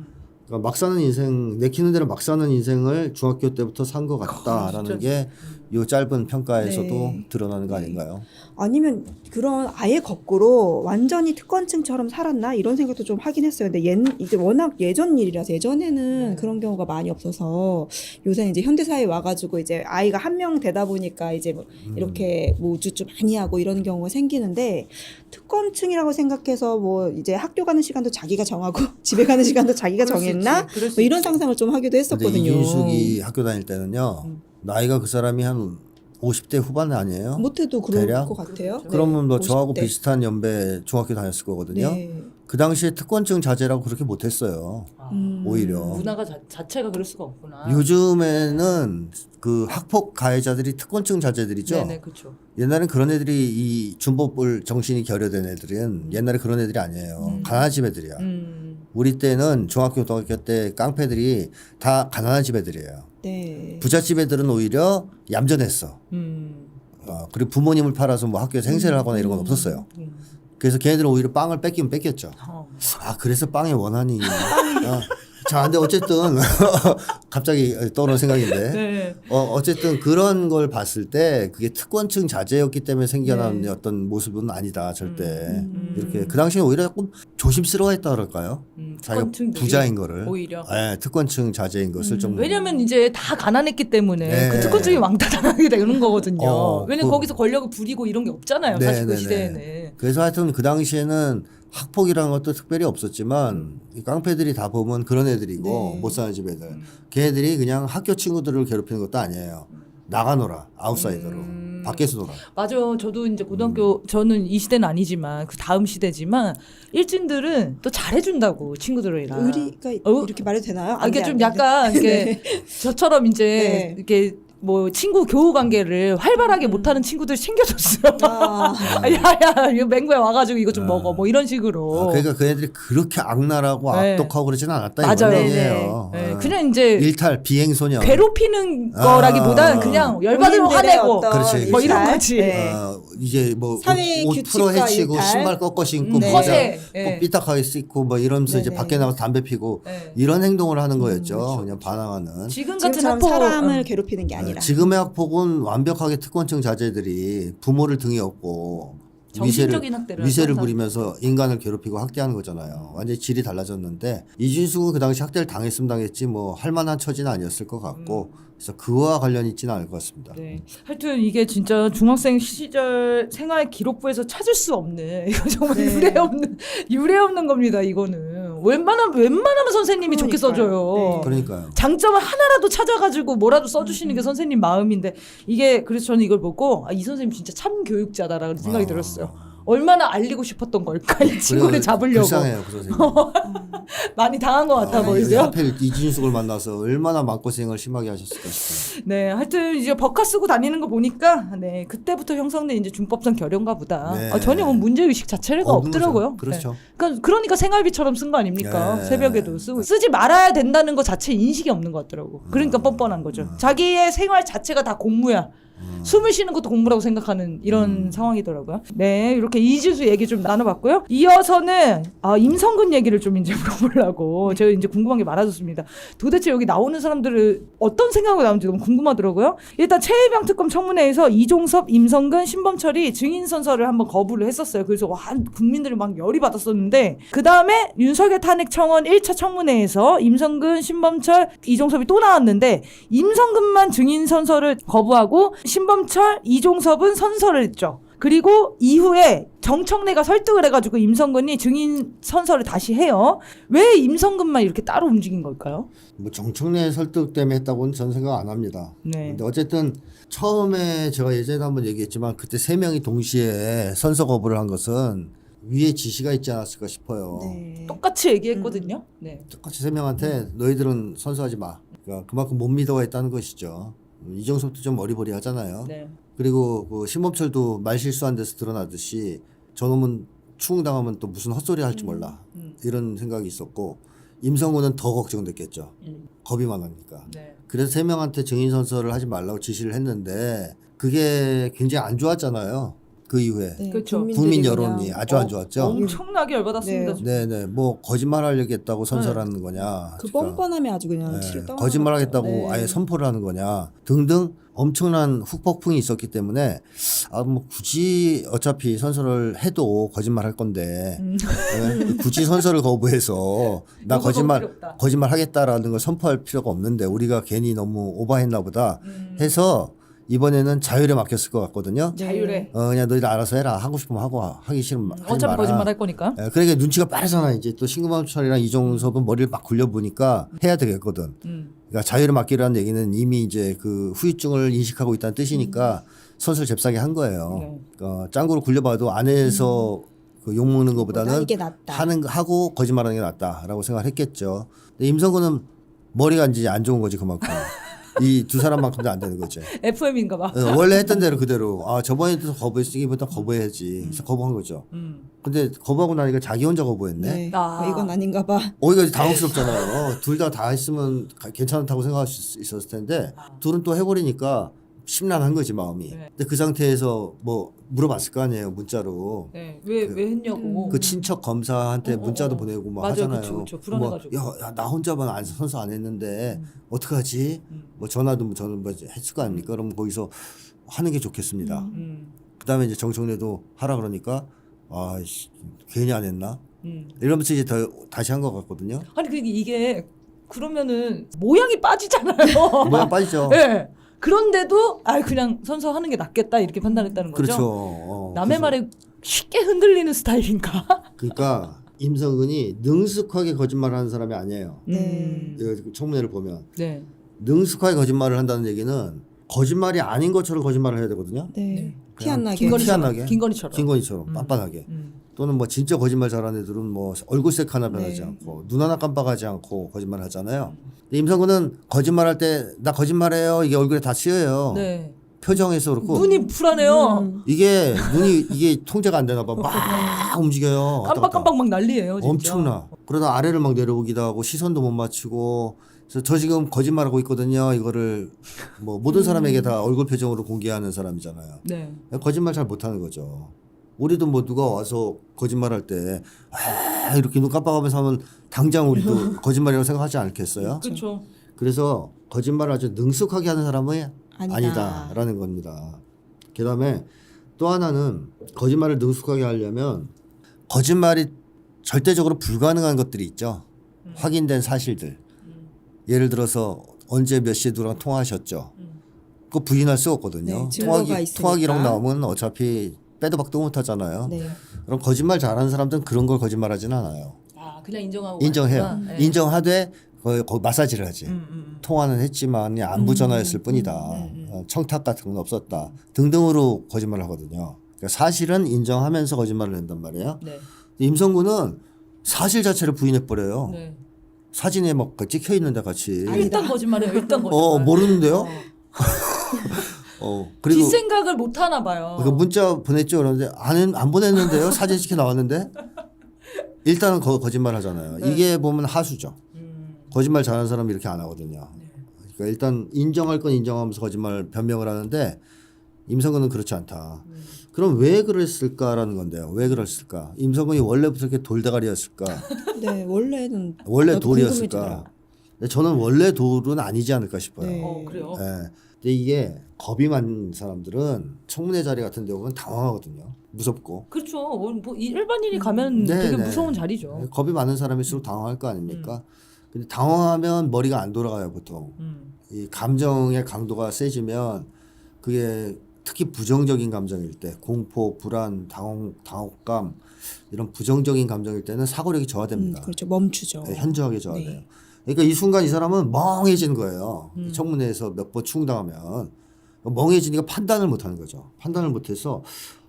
그러니까 막 사는 인생 내키는 대로 막 사는 인생을 중학교 때부터 산 것 같다라는 게 요 짧은 평가에서도 네. 드러나는 거 아닌가요? 아니면 그런 아예 거꾸로 완전히 특권층처럼 살았나 이런 생각도 좀 하긴 했어요. 근데 이제 워낙 예전 일이라서 예전에는 그런 경우가 많이 없어서 요새 이제 현대 사회에 와가지고 이제 아이가 한 명 되다 보니까 이제 뭐 이렇게 뭐 우쭈쭈 많이 하고 이런 경우가 생기는데 특권층이라고 생각해서 뭐 이제 학교 가는 시간도 자기가 정하고 집에 가는 시간도 자기가 그럴 수 정했나 있지. 그럴 수 뭐 이런 있지. 상상을 좀 하기도 근데 했었거든요. 이준숙이 학교 다닐 때는요. 나이가 그 사람이 한 50대 후반 아니에요? 못해도 그럴 대략? 것 같아요. 그러면 뭐 네, 저하고 50대. 비슷한 연배 중학교 다녔을 거거든요. 네. 그 당시에 특권층 자제라고 그렇게 못했어요. 아, 오히려. 문화가 자체가 그럴 수가 없구나. 요즘에는 그 학폭 가해자들이 특권층 자제들이죠. 네네 그렇죠. 옛날엔 그런 애들이 이 준법을 정신이 결여된 애들은 옛날에 그런 애들이 아니에요. 가난한 집 애들이야. 우리 때는 중학교 고등학교 때 깡패들이 다 가난한 집 애들이에요. 네. 부잣집 애들은 오히려 얌전했어. 그리고 부모님을 팔아서 뭐 학교에서 행세를 하거나 이런 건 없었어요. 그래서 걔네들은 오히려 빵을 뺏기면 뺏겼죠. 그래서 빵의 원한이. 자, 근데 어쨌든 갑자기 떠오르는 생각인데. 네. 어쨌든 그런 걸 봤을 때 그게 특권층 자제였기 때문에 생겨난 네. 어떤 모습은 아니다, 절대. 이렇게 그 당시에 오히려 조금 조심스러워했다 그럴까요? 자기가 특권층들이 부자인 거를. 오히려. 네, 특권층 자제인 것을 좀. 왜냐면 이제 다 가난했기 때문에 네. 그 특권층이 왕따당하게 되는 거거든요. 왜냐면 그- 거기서 권력을 부리고 이런 게 없잖아요. 네, 사실 그 네, 시대에는. 그래서 하여튼 그 당시에는 학폭이라는 것도 특별히 없었지만 이 깡패들이 다 보면 그런 애들이고 네. 못 사는 집 애들. 걔네들이 그냥 학교 친구들을 괴롭히는 것도 아니에요. 나가 놀아. 아웃사이더로. 밖에서 놀아. 맞아. 저도 이제 고등학교 저는 이 시대는 아니지만 그 다음 시대지만 일진들은 또 잘해준다고 친구들이랑. 의리가 이렇게 말해도 되나요? 이게 안 좀 돼, 안 돼. 약간 이게 저처럼 이제 네. 이렇게 뭐 친구 교우 관계를 활발하게 못하는 친구들 챙겨줬어요. 야야 이거 맹구에 와가지고 이거 좀 먹어 뭐 이런 식으로. 그러니까 그 애들이 그렇게 악랄하고 네. 악독하고 그러지는 않았다 맞아요. 이런 얘기예요. 네. 그냥 이제 일탈 비행소년. 괴롭히는 거라기보다는 그냥 열받으면 본인들의 화내고 어떤 그렇지. 뭐 이런 일탈? 거지. 네. 이제 뭐 사회 옷 풀어 규칙과 헤치고 일탈. 신발 꺾어 신고 네. 모자 허세. 꼭 네. 삐딱하게 씻고 뭐 이러면서 이제 네네. 밖에 나가서 담배 피고 네. 이런 행동을 하는 거였죠. 그냥 반항하는. 지금 같은 지금처럼 학폭 사람을 괴롭히는 게 아니라. 지금의 학폭은 완벽하게 특권층 자제들이 부모를 등에 업고 정신적인 학대를 위세를 항상. 부리면서 인간을 괴롭히고 학대하는 거잖아요. 완전히 질이 달라졌는데 이준숙은 그 당시 학대를 당했으면 당했지 뭐 할 만한 처지는 아니었을 것 같고 그래서 그와 관련이 있지는 않을 것 같습니다. 네. 하여튼 이게 진짜 중학생 시절 생활 기록부에서 찾을 수 없는 이거 정말 네. 유례 없는 겁니다. 이거는 웬만하면 선생님이 좋게 그러니까요. 써줘요. 네. 그러니까요. 장점을 하나라도 찾아가지고 뭐라도 써주시는 게 선생님 마음인데 이게 그래서 저는 이걸 보고 이 선생님 진짜 참 교육자다라는 생각이 들었어요. 얼마나 알리고 싶었던 걸까 이 친구를 잡으려고 불쌍해요 그 선생님. 많이 당한 것 같아 보이세요? 하필 이준숙을 만나서 얼마나 마음고생을 심하게 하셨을까 싶어요. 네, 하여튼 이제 법카 쓰고 다니는 거 보니까 네 그때부터 형성된 이제 준법상 결연가 보다. 네. 전혀 뭐 문제 의식 자체가 없는 없더라고요. 거죠. 그렇죠. 네. 그러니까 생활비처럼 쓴 거 아닙니까? 네. 새벽에도 쓰고 쓰지 말아야 된다는 거 자체 인식이 없는 것 같더라고. 그러니까 뻔뻔한 거죠. 자기의 생활 자체가 다 공무야. 숨을 쉬는 것도 공부라고 생각하는 이런 상황이더라고요. 네, 이렇게 이지수 얘기 좀 나눠봤고요. 이어서는 임성근 얘기를 좀 이제 물어보려고 제가 이제 궁금한 게 많아졌습니다. 도대체 여기 나오는 사람들은 어떤 생각으로 나오는지 너무 궁금하더라고요. 일단 최혜병 특검 청문회에서 이종섭, 임성근, 신범철이 증인 선서를 한번 거부를 했었어요. 그래서 와, 국민들이 막 열이 받았었는데 그 다음에 윤석열 탄핵 청원 1차 청문회에서 임성근, 신범철, 이종섭이 또 나왔는데 임성근만 증인 선서를 거부하고 신범철, 이종섭은 선서를 했죠. 그리고 이후에 정청래가 설득을 해가지고 임성근이 증인 선서를 다시 해요. 왜 임성근만 이렇게 따로 움직인 걸까요? 뭐 정청래 설득 때문에 했다고는 저는 생각 안 합니다. 네. 근데 어쨌든 처음에 제가 예전에 한번 얘기했지만 그때 3명이 동시에 선서 거부를 한 것은 위에 지시가 있지 않았을까 싶어요. 네. 똑같이 얘기했거든요. 네. 똑같이 3명한테 너희들은 선서하지 마. 그러니까 그만큼 못 믿어가 있다는 것이죠. 이종섭도 좀 어리버리하잖아요. 네. 그리고 그 신범철도 말 실수한 데서 드러나듯이 저놈은 추궁당하면 또 무슨 헛소리 할지 몰라. 이런 생각이 있었고 임성근은 더 걱정됐겠죠. 겁이 많으니까. 네. 그래서 3명한테 증인 선서를 하지 말라고 지시를 했는데 그게 굉장히 안 좋았잖아요. 그 이후에. 네, 그렇죠. 국민 국민들이 여론이 그냥 아주 안 좋았죠. 엄청나게 열받았습니다. 네. 네네. 뭐 거짓말 하려겠다고 선서라는 거냐. 그 그러니까 뻔뻔함에 아주 그냥 네, 치를 떠. 거짓말 하겠다고 아예 선포를 하는 거냐 등등 엄청난 후폭풍이 있었기 때문에 뭐 굳이 어차피 선서를 해도 거짓말 할 건데 네, 굳이 선서를 거부해서 나 요거 너무 필요 없다. 거짓말 하겠다라는 걸 선포할 필요가 없는데 우리가 괜히 너무 오버했나 보다 해서 이번에는 자율에 맡겼을 것 같거든요. 자율에. 그냥 너희들 알아서 해라. 하고 싶으면 하고 하기 싫으면 하지 어차피 마라. 거짓말 할 거니까. 예, 그러니까 눈치가 빠르잖아. 이제 또 신금범철이랑 이종섭은 머리를 막 굴려보니까 해야 되겠거든. 그러니까 자유를 맡기라는 얘기는 이미 이제 그 후유증을 인식하고 있다는 뜻이니까 선수를 잽싸게 한 거예요. 네. 그러니까 짱구를 굴려봐도 안에서 그 욕먹는 것보다는 이게 낫다. 하고 거짓말하는 게 낫다라고 생각을 했겠죠. 근데 임성근은 머리가 이제 안 좋은 거지 그만큼. 이 두 사람만큼도 안 되는 거죠. FM인가 봐. 원래 했던 대로 그대로 저번에도 거부했으기보다 거부해야지. 그래서 거부한 거죠. 근데 거부하고 나니까 자기 혼자 거부했네. 네. 아. 이건 아닌가 봐. 이거 당황스럽잖아요. 둘 다 했으면 괜찮다고 생각할 수 있었을 텐데 둘은 또 해버리니까 심란한 거지 마음이. 네. 근데 그 상태에서 뭐 물어봤을 거 아니에요 문자로. 네. 왜 했냐고. 그 친척 검사한테 문자도 보내고 막 맞아요. 하잖아요. 그쵸. 불안해가지고. 야, 나 혼자만 선서 안 했는데 어떡하지? 뭐 전화도 저는 뭐 했을 거 아닙니까? 그럼 거기서 하는 게 좋겠습니다. 그다음에 이제 정청래도 하라 그러니까 괜히 안 했나? 이러면서 이제 다시 한 것 같거든요. 아니 이게 그러면은 모양이 빠지잖아요. 모양 빠지죠. 네. 그런데도 그냥 선서하는 게 낫겠다 이렇게 판단했다는 거죠. 그렇죠. 남의 그래서 말에 쉽게 흔들리는 스타일인가? 그러니까 임성근이 능숙하게 거짓말하는 사람이 아니에요. 네. 이 청문회를 보면 네. 능숙하게 거짓말을 한다는 얘기는 거짓말이 아닌 것처럼 거짓말을 해야 되거든요. 네. 티 안 나게. 김건희처럼. 김건희처럼. 김건희처럼 빤빤하게. 또는 뭐 진짜 거짓말 잘하는 애들은 뭐 얼굴색 하나 변하지 네. 않고 눈 하나 깜빡하지 않고 거짓말 하잖아요. 근데 임성근은 거짓말할 때 나 거짓말해요. 이게 얼굴에 다 쓰여요. 네. 표정에서 그렇고 눈이 불안해요. 이게 눈이 이게 통제가 안 되나 봐. 막 움직여요. 왔다 갔다. 깜빡깜빡 막 난리예요. 진짜. 엄청나. 그러다 아래를 막 내려보기도 하고 시선도 못 맞추고. 그래서 저 지금 거짓말하고 있거든요. 이거를 뭐 모든 사람에게 다 얼굴 표정으로 공개하는 사람이잖아요. 네. 거짓말 잘 못하는 거죠. 우리도 뭐 누가 와서 거짓말할 때 이렇게 눈 깜빡하면서 하면 당장 우리도 거짓말이라고 생각하지 않겠어요? 그렇죠. 그래서 거짓말을 아주 능숙하게 하는 사람은 아니다. 아니다라는 겁니다. 그다음에 또 하나는 거짓말을 능숙하게 하려면 거짓말이 절대적으로 불가능한 것들이 있죠. 확인된 사실들. 예를 들어서 언제 몇 시에 누구랑 통화하셨죠. 그거 부인할 수 없거든요. 네, 증거가 있으니까. 통화 기록 나오면 어차피 빼도 박도 못 하잖아요. 네. 그럼 거짓말 잘하는 사람들은 그런 걸 거짓말하지는 않아요. 그냥 인정하고. 인정해요. 가니까. 네. 인정하되 거기 마사지를 하지. 통화는 했지만 안부 전화였을 뿐이다. 청탁 같은 건 없었다. 등등으로 거짓말을 하거든요. 그러니까 사실은 인정하면서 거짓말을 한단 말이에요. 네. 임성근은 사실 자체를 부인해 버려요. 네. 사진에 막 찍혀 있는데 같이. 일단 거짓말해요. 일단 거짓말. 모르는데요. 그리고 뒷생각을 못 하나 봐요. 그 문자 보냈죠. 그런데 안 보냈는데요. 사진 찍혀 나왔는데. 일단은 거짓말 하잖아요. 네. 이게 보면 하수죠. 거짓말 잘하는 사람이 이렇게 안 하거든요. 그러니까 일단 인정할 건 인정하면서 거짓말 변명을 하는데 임성근은 그렇지 않다. 그럼 왜 그랬을까라는 건데요. 왜 그랬을까? 임성근이 원래부터 이렇게 돌대가리였을까? 네, 원래는 원래 나도 돌이었을까? 궁금해지더라고요. 근데 저는 원래 돌은 아니지 않을까 싶어요. 네. 그래요? 예. 근데 이게 겁이 많은 사람들은 청문회 자리 같은 데 오면 당황하거든요. 무섭고. 그렇죠. 뭐 일반인이 가면 네, 되게 네. 무서운 자리죠. 네, 겁이 많은 사람일수록 당황할 거 아닙니까? 근데 당황하면 머리가 안 돌아가요, 보통. 이 감정의 강도가 세지면 그게 특히 부정적인 감정일 때, 공포, 불안, 당혹감 이런 부정적인 감정일 때는 사고력이 저하됩니다. 그렇죠. 멈추죠. 네, 현저하게 저하돼요. 네. 그러니까 이 순간 이 사람은 멍해지는 거예요. 청문회에서 몇 번 추궁당하면 멍해지니까 판단을 못하는 거죠. 판단을 못해서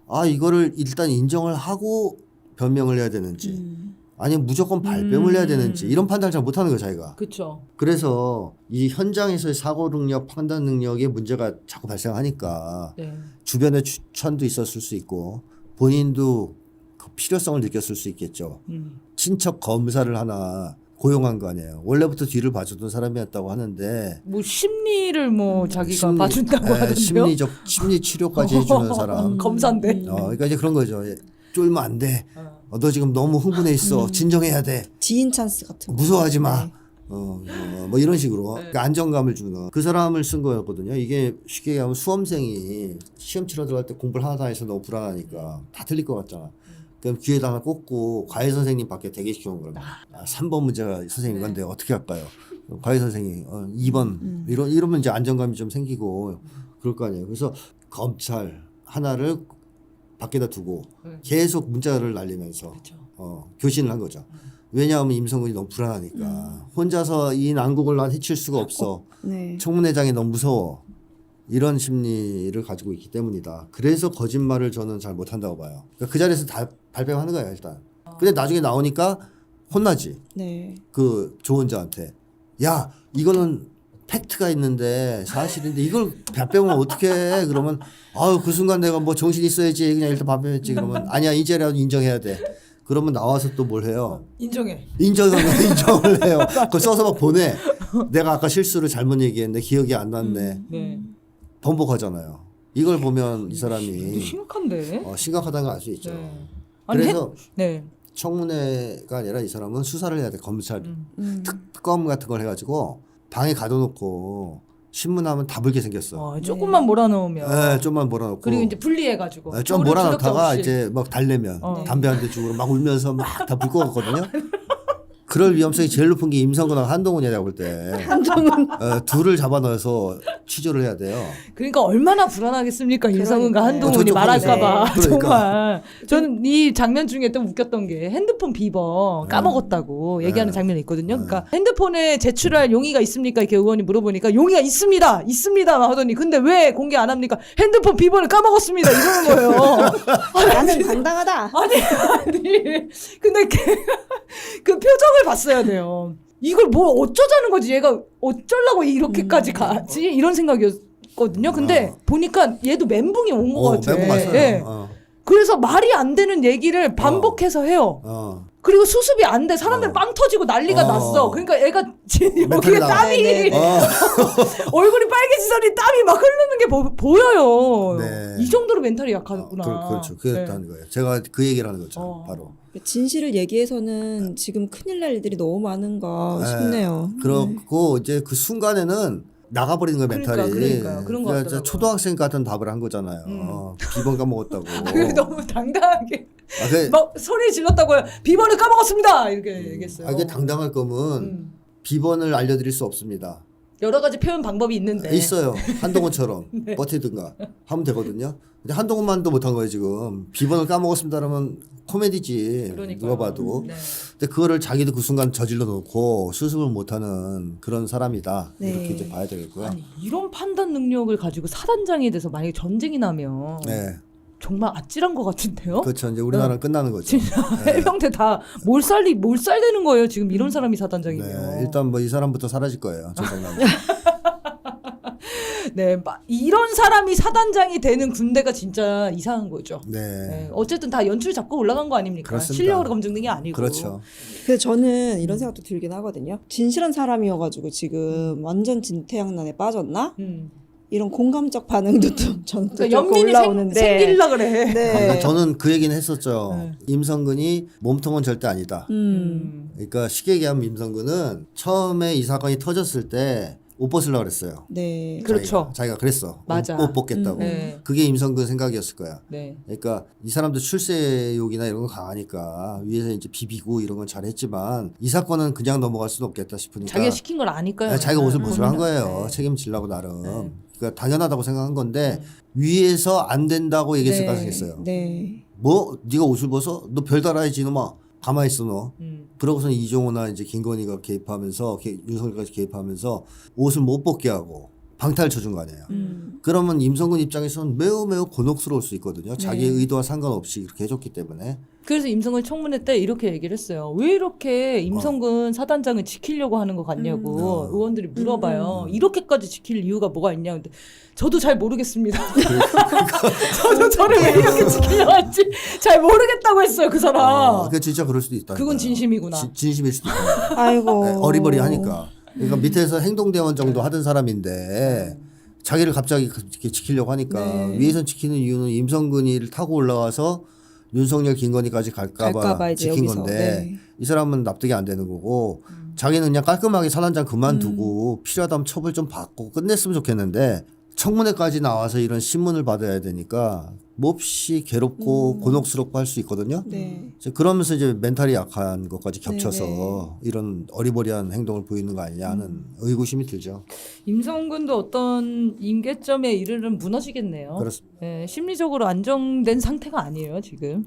아 이거를 일단 인정을 하고 변명을 해야 되는지 아니면 무조건 발뺌을 해야 되는지 이런 판단을 잘 못하는 거예요 자기가. 그렇죠. 그래서 이 현장에서의 사고 능력, 판단 능력에 문제가 자꾸 발생하니까 네. 주변에 추천도 있었을 수 있고 본인도 그 필요성을 느꼈을 수 있겠죠. 친척 검사를 하나 고용한 거 아니에요. 원래부터 뒤를 봐주던 사람이었다고 하는데 뭐 심리를 뭐 자기가 봐준다고 하던데요. 심리 치료까지 해주는 사람. 검사인데. 그러니까 이제 그런 거죠. 예, 쫄면 안 돼. 너 지금 너무 흥분해 있어. 진정해야 돼. 지인 찬스 같은 거. 무서워하지 마. 뭐 이런 식으로 그러니까 안정감을 주는 그 사람을 쓴 거였거든요. 이게 쉽게 얘기하면 수험생이 시험 치러 들어갈 때 공부를 하나 다 해서 너무 불안하니까 다 틀릴 것 같잖아. 그럼 귀에다 하나 꽂고 과외 선생님 밖에 대기시켜온 거예요. 3번 문제가 선생님 건데 어떻게 할까요? 과외 선생님이 2번 이러면 이제 안정감이 좀 생기고 그럴 거 아니에요. 그래서 검찰 하나를 밖에다 두고 계속 문자를 날리면서 교신을 한 거죠. 왜냐하면 임성근이 너무 불안하니까 혼자서 이 난국을 난 헤칠 수가 없어. 네. 청문회장이 너무 무서워. 이런 심리를 가지고 있기 때문이다. 그래서 거짓말을 저는 잘 못한다고 봐요. 그러니까 그 자리에서 다 발뺌하는 거야 일단. 근데 나중에 나오니까 혼나지. 네. 그 조언자한테. 야 이거는 팩트가 있는데 사실인데 이걸 발뺌하면 어떡해. 그러면 아유 그 순간 내가 뭐 정신 있어야지 그냥 일단 발뺌했지. 그러면 아니야 이제라도 인정해야 돼. 그러면 나와서 또 뭘 해요? 인정을 해요. 그거 써서 막 보내. 내가 아까 실수를 잘못 얘기했네. 기억이 안 났네. 네. 번복하잖아요. 이걸 보면 이 사람이 심각한데. 심각하다는 걸 알 수 있죠. 네. 아니, 그래서 네. 청문회가 아니라 이 사람은 수사를 해야 돼. 검찰 특검 같은 걸 해가지고 방에 가둬놓고 신문하면 다 불게 생겼어. 조금만 몰아넣으면. 네, 좀만 몰아놓고. 그리고 이제 분리해가지고. 네, 좀 몰아넣다가 이제 막 달래면 담배 한 대 주고 막 울면서 막 다 불 것 같거든요. 그럴 위험성이 제일 높은 게 임성근하고 한동훈이야 내가 볼 때. 한동훈. 둘을 잡아넣어서 취조를 해야 돼요. 그러니까 얼마나 불안하겠습니까? 임성근과 한동훈이 저쪽 말할까봐. 그러니까. 정말. 저는 이 장면 중에 또 웃겼던 게 핸드폰 비번 까먹었다고 얘기하는 장면이 있거든요. 그러니까 핸드폰에 제출할 용의가 있습니까? 이렇게 의원이 물어보니까 용의가 있습니다. 하더니 근데 왜 공개 안 합니까? 핸드폰 비번을 까먹었습니다. 이러는 거예요. 나는 당당하다. 아니. 근데 그 표정을 봤어야 돼요. 이걸 뭘 어쩌자는 거지? 얘가 어쩌려고 이렇게까지 가지? 이런 생각이었거든요. 근데 보니까 얘도 멘붕이 온 것 같아. 멘붕 왔어요. 예. 그래서 말이 안 되는 얘기를 반복해서 해요. 그리고 수습이 안 돼. 사람들 빵 터지고 난리가 났어. 그러니까 애가 여기에 땀이 얼굴이 빨개지더니 땀이 막 흐르는 게 보여요. 네. 이 정도로 멘탈이 약하구나. 그렇죠. 그랬다는 거예요. 제가 그 얘기를 하는 거죠. 바로. 진실을 얘기해서는 지금 큰일 날 일들이 너무 많은가 싶네요. 그렇고 이제 그 순간에는 나가버리는 거예요 멘탈이. 그러니까요. 그런 거 같더라고요. 초등학생 같은 답을 한 거잖아요. 비번 까먹었다고. 너무 당당하게 그게, 막 소리 질렀다고요. 비번을 까먹었습니다. 이렇게 얘기했어요. 이게 당당할 거면 비번을 알려드릴 수 없습니다. 여러 가지 표현 방법이 있는데 있어요. 한동훈처럼 버티든가 하면 되거든요. 근데 한동훈만도 못한 거예요 지금. 비번을 까먹었습니다라면 코미디지. 그러니까요. 누가 봐도. 네. 근데 그거를 자기도 그 순간 저질러 놓고 수습을 못하는 그런 사람이다. 네. 이렇게 이제 봐야 되겠고요. 아니, 이런 판단 능력을 가지고 사단장에 대해서 만약에 전쟁이 나면 네. 정말 아찔한 것 같은데요? 그렇죠. 이제 우리나라는 끝나는 거죠. 진짜 해병대 다 몰살되는 거예요. 지금 이런 사람이 사단장이면. 네, 일단 뭐 이 사람부터 사라질 거예요. 저 장난. 네, 이런 사람이 사단장이 되는 군대가 진짜 이상한 거죠. 네. 네, 어쨌든 다 연출 잡고 올라간 거 아닙니까? 그렇습니다. 실력으로 검증된 게 아니고. 그렇죠. 근데 저는 이런 생각도 들긴 하거든요. 진실한 사람이어가지고 지금 완전 진태양난에 빠졌나? 이런 공감적 반응도 좀 저는 또 그러니까 조금 연민이 올라오는데. 생길라 그래. 네. 저는 그 얘기는 했었죠. 네. 임성근이 몸통은 절대 아니다. 그러니까 쉽게 얘기하면 임성근은 처음에 이 사건이 터졌을 때 옷 벗으려고 그랬어요. 네. 그렇죠. 자기가 그랬어. 맞아. 옷 벗겠다고. 네. 그게 임성근 생각이었을 거야. 네. 그러니까 이 사람도 출세욕이나 이런 거 강하니까 위에서 이제 비비고 이런 건 잘했지만 이 사건은 그냥 넘어갈 수는 없겠다 싶으니까 자기가 시킨 걸 아니까요. 네, 자기가 옷을 벗으려 한 그러면. 거예요. 네. 책임지려고 나름. 네. 그러니까 당연하다고 생각한 건데 위에서 안 된다고 얘기했을 가능성이 있어요. 네. 뭐 네가 옷을 벗어? 너 별 달아야지 이놈아. 가만히 있어 너. 그러고선 이종호나 이제 김건희가 개입하면서 윤석열까지 개입하면서 옷을 못 벗게 하고 방탈 쳐준 거 아니에요. 그러면 임성근 입장에서는 매우 매우 곤혹스러울 수 있거든요. 자기의 의도와 상관없이 이렇게 해줬기 때문에. 그래서 임성근 청문회 때 이렇게 얘기를 했어요. 왜 이렇게 임성근 사단장을 지키려고 하는 것 같냐고 의원들이 물어봐요. 이렇게까지 지킬 이유가 뭐가 있냐. 근데 저도 잘 모르겠습니다. 저도 저를 왜 이렇게 지키려고 할지 잘 모르겠다고 했어요. 그 사람. 그 진짜 그럴 수도 있다. 그건 진심이구나. 진심일 수도 있다. 아이고. 네, 어리버리하니까. 그러니까 밑에서 행동대원 정도 하던 사람인데 자기를 갑자기 이렇게 지키려고 하니까 위에서 지키는 이유는 임성근이를 타고 올라와서 윤석열 김건희까지 갈까봐 이제 지킨 여기서. 건데 네. 이 사람은 납득이 안 되는 거고 자기는 그냥 깔끔하게 사단장 그만두고 필요하다면 처벌 좀 받고 끝냈으면 좋겠는데 청문회까지 나와서 이런 신문을 받아야 되니까 몹시 괴롭고 곤혹스럽고 할 수 있거든요. 네. 이제 그러면서 이제 멘탈이 약한 것까지 겹쳐서 이런 어리버리한 행동을 보이는 거 아니냐 하는 의구심이 들죠. 임성근도 어떤 임계점에 이르면 무너지겠네요. 그렇습니다. 네, 심리적으로 안정된 상태가 아니에요 지금.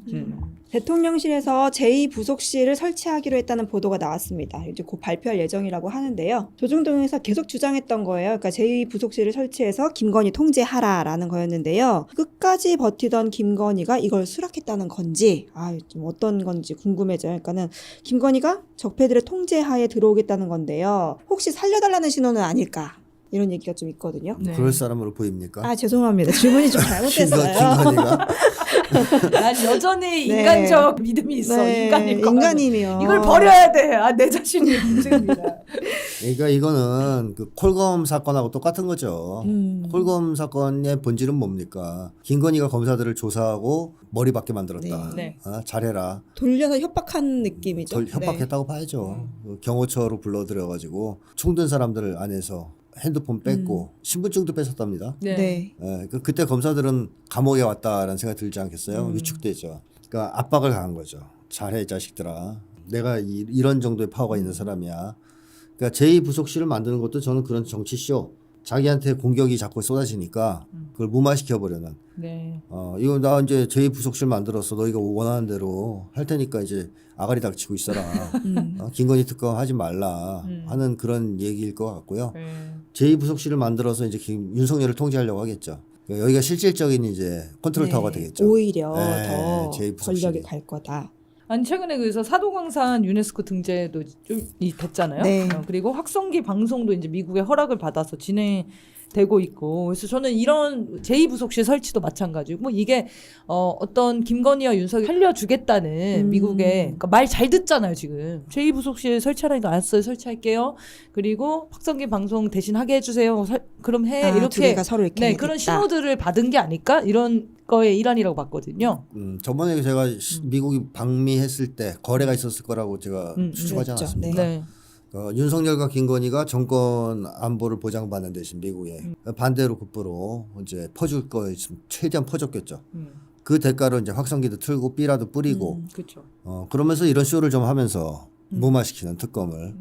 대통령실에서 제2부속실을 설치하기로 했다는 보도가 나왔습니다. 이제 곧 발표할 예정이라고 하는데요. 조중동에서 계속 주장했던 거예요. 그러니까 제2부속실을 설치해서 김건희 통제하라라는 거였는데요. 끝까지 버티던 김건희가 이걸 수락했다는 건지, 좀 어떤 건지 궁금해져요. 그러니까는 김건희가 적폐들의 통제하에 들어오겠다는 건데요. 혹시 살려달라는 신호는 아닐까? 이런 얘기가 좀 있거든요. 네. 그럴 사람으로 보입니까? 죄송합니다. 질문이 좀 잘못됐어요. 김건희가 난 여전히 네. 인간적 믿음이 있어. 네, 인간일 거. 인간이면 이걸 버려야 돼. 내 자신이 문제입니다. 그러니까 이거는 그 콜검 사건하고 똑같은 거죠. 콜검 사건의 본질은 뭡니까? 김건희가 검사들을 조사하고 머리 받게 만들었다. 네. 잘해라. 돌려서 협박한 느낌이죠. 협박했다고 봐야죠. 그 경호처로 불러들여가지고 총든 사람들 안에서 핸드폰 뺐고 신분증도 뺏었답니다. 네. 네. 그때 검사들은 감옥에 왔다라는 생각이 들지 않겠어요? 위축되죠. 그러니까 압박을 가한 거죠. 잘해 이 자식들아. 내가 이런 정도의 파워가 있는 사람이야. 그러니까 제2부속실을 만드는 것도 저는 그런 정치쇼. 자기한테 공격이 자꾸 쏟아지니까 그걸 무마시켜버려는. 네. 이거 나 이제 제2부속실 만들어서 너희가 원하는 대로 할 테니까 이제 아가리 닥치고 있어라. 김건희 특검 하지 말라 하는 그런 얘기일 것 같고요. 네. 제2부속실을 만들어서 이제 윤석열을 통제하려고 하겠죠. 그러니까 여기가 실질적인 이제 컨트롤 타워가 되겠죠. 오히려 네, 더 제2부속실이. 권력이 갈 거다. 아니 최근에 그래서 사도광산 유네스코 등재도 좀 됐잖아요. 네. 그리고 확성기 방송도 이제 미국의 허락을 받아서 진행되고 있고, 그래서 저는 이런 제2부속실 설치도 마찬가지고, 뭐 이게 어떤 김건희와 윤석이 살려주겠다는 미국의, 그러니까 말 잘 듣잖아요 지금. 제2부속실 설치하라니까 알았어요, 설치할게요. 그리고 확성기 방송 대신 하게 해주세요. 그럼 해. 두 이렇게 개가 서로 이렇게 네, 그런 신호들을 받은 게 아닐까, 이런 거의 일환이라고 봤거든요. 저번에 제가 미국이 방미했을 때 거래가 있었을 거라고 제가 추측하지 그랬죠. 않았습니까? 네. 윤석열과 김건희가 정권 안보를 보장받는 대신 미국에 반대로 급부로 이제 퍼줄 거 있으면 최대한 퍼줬겠죠. 그 대가로 이제 확성기도 틀고 삐라도 뿌리고 그렇죠. 그러면서 이런 쇼를 좀 하면서 무마시키는 특검을.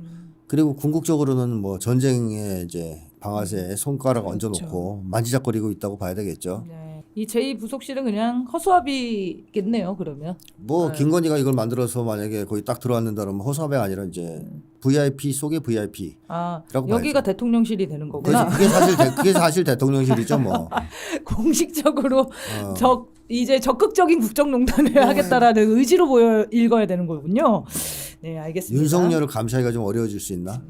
그리고 궁극적으로는 뭐 전쟁에 이제 방아쇠에 손가락 얹어놓고 만지작거리고 있다고 봐야 되겠죠. 네. 이 제2부속실은 그냥 허수아비겠네요, 그러면. 뭐 김건희가 이걸 만들어서 만약에 거기 딱 들어왔는다 그러면 허수아비가 아니라 이제 VIP 속의 VIP. 여기가 대통령실이 되는 거구나. 그게 사실 대통령실이죠, 뭐. 공식적으로 이제 적극적인 국정농단을 하겠다라는 의지로 읽어야 되는 거군요. 네, 알겠습니다. 윤석열을 감시하기가 좀 어려워질 수 있나?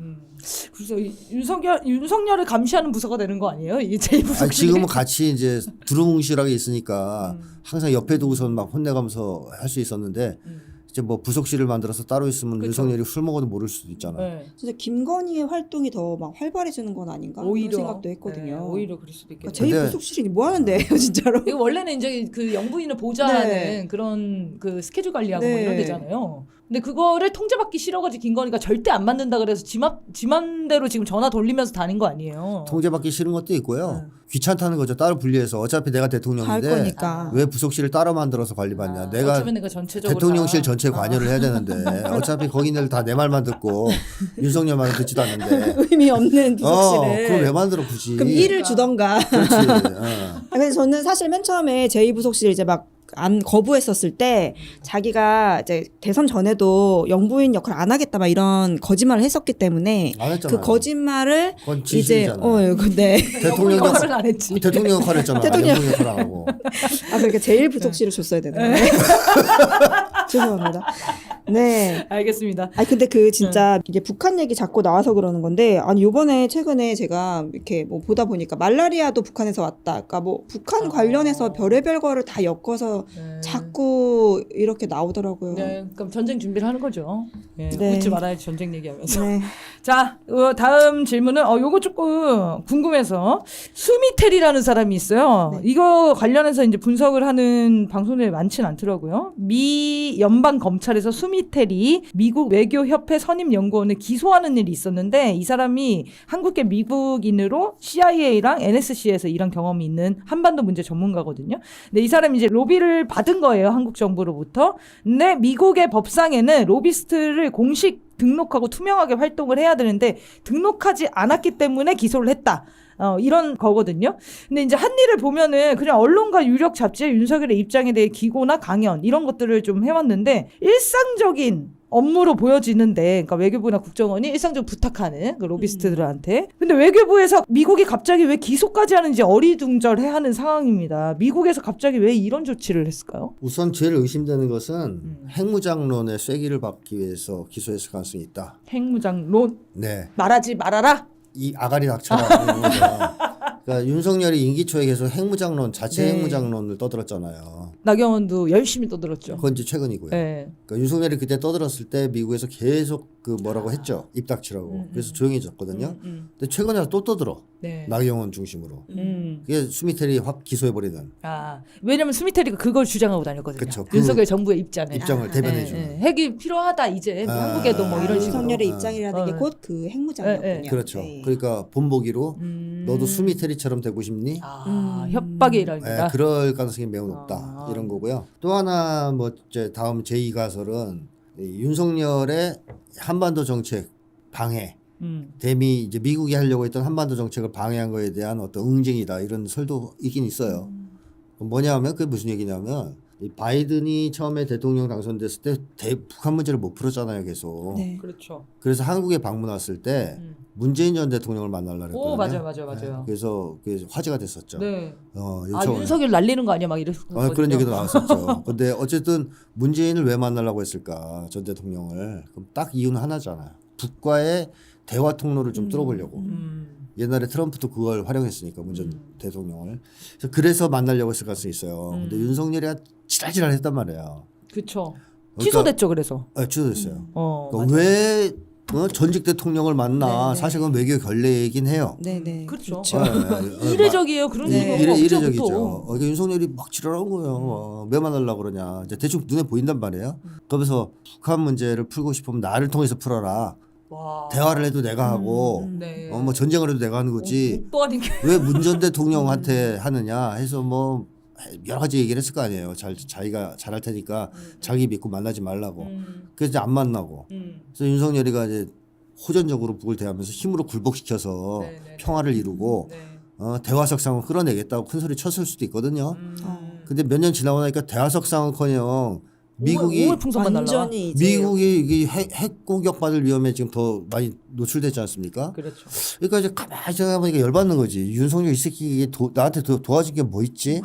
그래서 윤석열을 감시하는 부서가 되는 거 아니에요? 이 제2부속실이? 지금은 같이 이제 두루뭉실하게 있으니까 항상 옆에 두고선 막 혼내가면서 할 수 있었는데 이제 뭐 부속실을 만들어서 따로 있으면 그쵸. 윤석열이 술 먹어도 모를 수도 있잖아요. 네. 진짜 김건희의 활동이 더 막 활발해지는 건 아닌가? 오히려 그런 생각도 했거든요. 네, 오히려 그럴 수도 그러니까 있겠네요. 제2 근데- 부속실이 뭐 하는데요, 진짜로? 이거 원래는 이제 그 영부인을 보좌하는 네. 그런 그 스케줄 관리하고 뭐 네. 이런 데잖아요. 근데 그거를 통제받기 싫어가지고 김건희가 절대 안 만든다 그래서 지 맘대로 지금 전화 돌리면서 다닌 거 아니에요. 통제받기 싫은 것도 있고요. 네. 귀찮다는 거죠. 따로 분리해서 어차피 내가 갈 대통령인데 거니까. 왜 부속실을 따로 만들어서 관리받냐. 내가 어쩌면 내가 전체적으로 대통령실 다- 전체 관여를 해야 되는데 어차피 거기들 다 내 말만 듣고 윤석열 말은 듣지도 않는데 의미 없는 부속실을. 그럼 왜 만들어 굳이. 그럼 일을 주던가. 그렇지. 근데 저는 사실 맨 처음에 제2부속실 이제 막 안 거부했었을 때 자기가 이제 대선 전에도 영부인 역할 안 하겠다 막 이런 거짓말을 했었기 때문에 안 했잖아요. 그 거짓말을 그건 이제 진실이잖아요. 근데 대통령 역할을 안 했지. 대통령 역할 했잖아. 대통령. 대통령 역할 안 하고. 그러니까 제1부속실을 줬어야 되는 거예요. 죄송합니다. 네. 알겠습니다. 아니 근데 그 진짜 이게 북한 얘기 자꾸 나와서 그러는 건데 아니 요번에 최근에 제가 이렇게 뭐 보다 보니까 말라리아도 북한에서 왔다. 그러니까 뭐 북한 관련해서 별의별 거를 다 엮어서 네. 자꾸 이렇게 나오더라고요. 네, 그럼 전쟁 준비를 하는 거죠. 네, 네. 웃지 말아야지 전쟁 얘기하면서. 네. 자, 다음 질문은 요거 조금 궁금해서 수미텔이라는 사람이 있어요. 네. 이거 관련해서 이제 분석을 하는 방송들이 많지는 않더라고요. 미 연방 검찰에서 수미텔이 미국 외교협회 선임연구원을 기소하는 일이 있었는데 이 사람이 한국계 미국인으로 CIA랑 NSC에서 일한 경험이 있는 한반도 문제 전문가거든요. 근데 이 사람이 이제 로비를 받은 거예요, 한국 정부로부터. 근데 미국의 법상에는 로비스트를 공식 등록하고 투명하게 활동을 해야 되는데 등록하지 않았기 때문에 기소를 했다. 이런 거거든요. 근데 이제 한일을 보면은 그냥 언론과 유력 잡지의 윤석열의 입장에 대해 기고나 강연 이런 것들을 좀 해왔는데 일상적인 업무로 보여지는데, 그러니까 외교부나 국정원이 일상적으로 부탁하는 그 로비스트들한테. 근데 외교부에서 미국이 갑자기 왜 기소까지 하는지 어리둥절해하는 상황입니다. 미국에서 갑자기 왜 이런 조치를 했을까요? 우선 제일 의심되는 것은 핵무장론의 쐐기를 받기 위해서 기소했을 가능성이 있다. 핵무장론 네. 말하지 말아라. 이 아가리 닥쳐라. 이런 거죠. 그러니까 윤석열이 임기 초에 계속 핵무장론, 자체 네. 핵무장론을 떠들었잖아요. 나경원도 열심히 떠들었죠. 그건 이제 최근이고요. 네. 그러니까 윤석열이 그때 떠들었을 때 미국에서 계속 그 뭐라고 했죠. 입 닥치라고. 그래서 조용해졌거든요. 근데 최근에 또 떠들어. 네. 나경원 중심으로. 그게 수미텔이 확 기소해버리는 왜냐면 스미테리가 그걸 주장하고 다녔거든요. 그쵸. 윤석열 정부의 입장에. 입장을 대변해주는. 네, 네. 핵이 필요하다 이제 한국에도 뭐 이런 식으로. 윤석열의 입장이라는 게 어. 곧 그 핵무장이었군요. 네, 네. 그렇죠. 네. 그러니까 본보기로 너도 수미테리처럼 되고 싶니? 협박의 일환이다. 네, 그럴 가능성이 매우 높다. 아. 이런 거고요. 또 하나 뭐 이제 다음 제2가설은 윤석열의 한반도 정책 방해. 대미 이제 미국이 하려고 했던 한반도 정책을 방해한 거에 대한 어떤 응징이다 이런 설도 있긴 있어요. 뭐냐면 그게 무슨 얘기냐면 이 바이든이 처음에 대통령 당선됐을 때 북한 문제를 못 풀었잖아요, 계속. 네. 그렇죠. 그래서 한국에 방문 왔을 때 문재인 전 대통령을 만나려고 했거든요. 오 맞아요. 그래서 그게 화제가 됐었죠. 네. 요청을. 윤석열 날리는 거 아니야 막 이랬거든요. 그런 얘기도 나왔었죠. 근데 어쨌든 문재인을 왜 만나려고 했을까, 전 대통령을. 그럼 딱 이유는 하나잖아요. 북과의 대화 통로를 좀 뚫어보려고. 옛날에 트럼프도 그걸 활용했으니까 문 전 대통령을. 그래서 만나려고 했을 가능성이 있어요. 근데 윤석열이 지랄지랄 했단 말이에요. 그렇죠. 그러니까- 취소됐죠 그래서. 네, 취소됐어요. 맞아. 왜 전직 대통령을 만나? 네, 네. 사실 그건 외교 결례이긴 해요. 네네. 그렇죠. 네, 이례적이에요. 그런 네. 경우가 없죠, 이례적이죠. 보통. 그러니까 윤석열이 막 지랄한 거예요. 왜 만나려고 그러냐. 이제 대충 눈에 보인단 말이에요. 그러면서 북한 문제를 풀고 싶으면 나를 통해서 풀어라. 와. 대화를 해도 내가 하고 네. 뭐 전쟁을 해도 내가 하는 거지. 또 아닌 게. 왜 문 전 대통령한테 하느냐 해서 뭐 여러 가지 얘기를 했을 거 아니에요. 자기가 잘할 테니까 자기 믿고 만나지 말라고. 그래서 이제 안 만나고. 그래서 윤석열이가 이제 호전적으로 북을 대하면서 힘으로 굴복시켜서 네, 네. 평화를 이루고 대화석상을 끌어내겠다고 큰 소리 쳤을 수도 있거든요. 근데 몇 년 지나고 나니까 대화석상은커녕 미국이 오물풍선만 날라. 완전히 이제 미국이 이게 핵 공격 받을 위험에 지금 더 많이 노출되지 않습니까? 그렇죠. 그러니까 이제 가만히 생각해보니까 열받는 거지. 윤석열 이 새끼 이게 나한테 도와준 게 뭐 있지?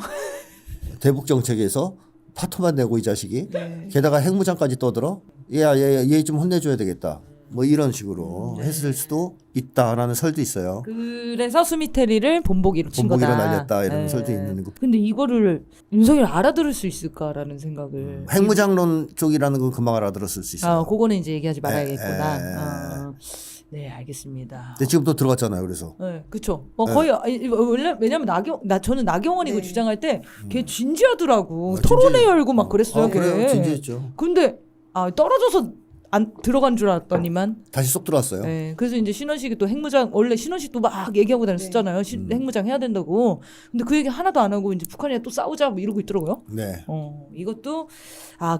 대북 정책에서 파토만 내고 이 자식이. 게다가 핵무장까지 떠들어. 얘 좀 혼내줘야 되겠다. 뭐 이런 식으로 했을 수도 있다라는 설도 있어요. 그래서 스미테리를 본보기로 친 거다. 본보기로 날렸다 이런 네. 설도 있는 거. 근데 이거를 윤석열 알아들을 수 있을까라는 생각을. 핵무장론 쪽이라는 건 금방 알아들었을 수 있어요. 아, 그거는 이제 얘기하지 말아야겠구나. 에. 아, 네, 알겠습니다. 근데 지금 또 들어갔잖아요. 그래서 네, 그쵸. 거의 원래 왜냐면 저는 나경원 이거 네. 주장할 때 걔 진지하더라고. 아, 토론회 진지해. 열고 막 그랬어요. 걔. 그래요. 진지했죠. 근데 떨어져서 안 들어간 줄 알았더니만. 다시 쏙 들어왔어요. 네, 그래서 이제 신원식이 또 핵무장 원래 신원식도 막 얘기하고 다녔었잖아요. 핵무장 해야 된다고. 근데 그 얘기 하나도 안 하고 이제 북한이랑 또 싸우자 뭐 이러고 있더라고요. 네. 이것도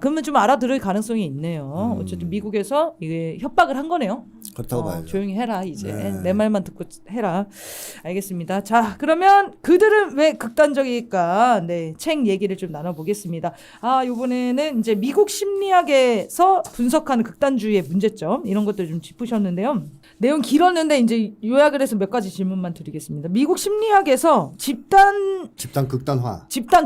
그러면 좀 알아들을 가능성이 있네요. 어쨌든 미국에서 이게 협박을 한 거네요. 그렇다고 봐야죠. 조용히 해라 이제 네. 내 말만 듣고 해라. 알겠습니다. 자, 그러면 그들은 왜 극단적일까? 네, 책 얘기를 좀 나눠보겠습니다. 이번에는 이제 미국 심리학에서 분석하는 극단주의의 문제점 이런 것들 좀 짚으셨는데요. 내용 길었는데 이제 요약을 해서 몇 가지 질문만 드리겠습니다. 미국 심리학에서 집단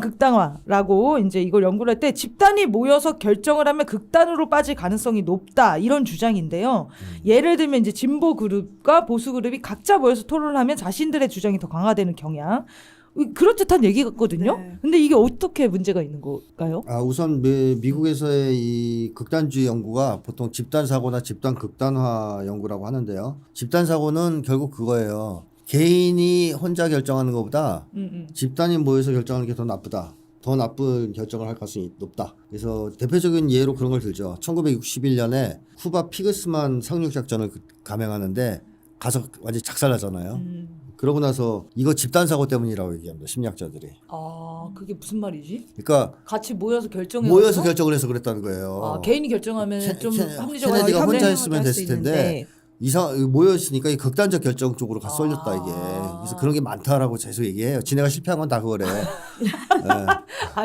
극단화라고 이제 이걸 연구를 할 때 집단이 모여서 결정을 하면 극단으로 빠질 가능성이 높다 이런 주장인데요. 예를 들면 이제 진보 그룹과 보수 그룹이 각자 모여서 토론을 하면 자신들의 주장이 더 강화되는 경향. 그럴듯한 얘기 같거든요. 네. 근데 이게 어떻게 문제가 있는 걸까요? 우선 미국에서의 이 극단주의 연구가 보통 집단 사고나 집단 극단화 연구라고 하는데요. 집단 사고는 결국 그거예요. 개인이 혼자 결정하는 것보다 집단이 모여서 결정하는 게 더 나쁘다. 더 나쁜 결정을 할 가능성이 높다. 그래서 대표적인 예로 그런 걸 들죠. 1961년에 쿠바 피그스만 상륙 작전을 감행하는데 가서 완전히 작살나잖아요. 그러고 나서 이거 집단 사고 때문이라고 얘기합니다. 심리학자들이. 그게 무슨 말이지? 그러니까 같이 모여서 모여서 결정을 해서 그랬다는 거예요. 개인이 결정하면 좀 합리적으로 케네디가 혼자 협력을 했으면 할수 됐을 텐데 있는데. 모여있으니까 이 극단적 결정 쪽으로 쏠렸다 이게. 그래서 그런 게 많다라고 계속 얘기해요. 지네가 실패한 건 다 그거래.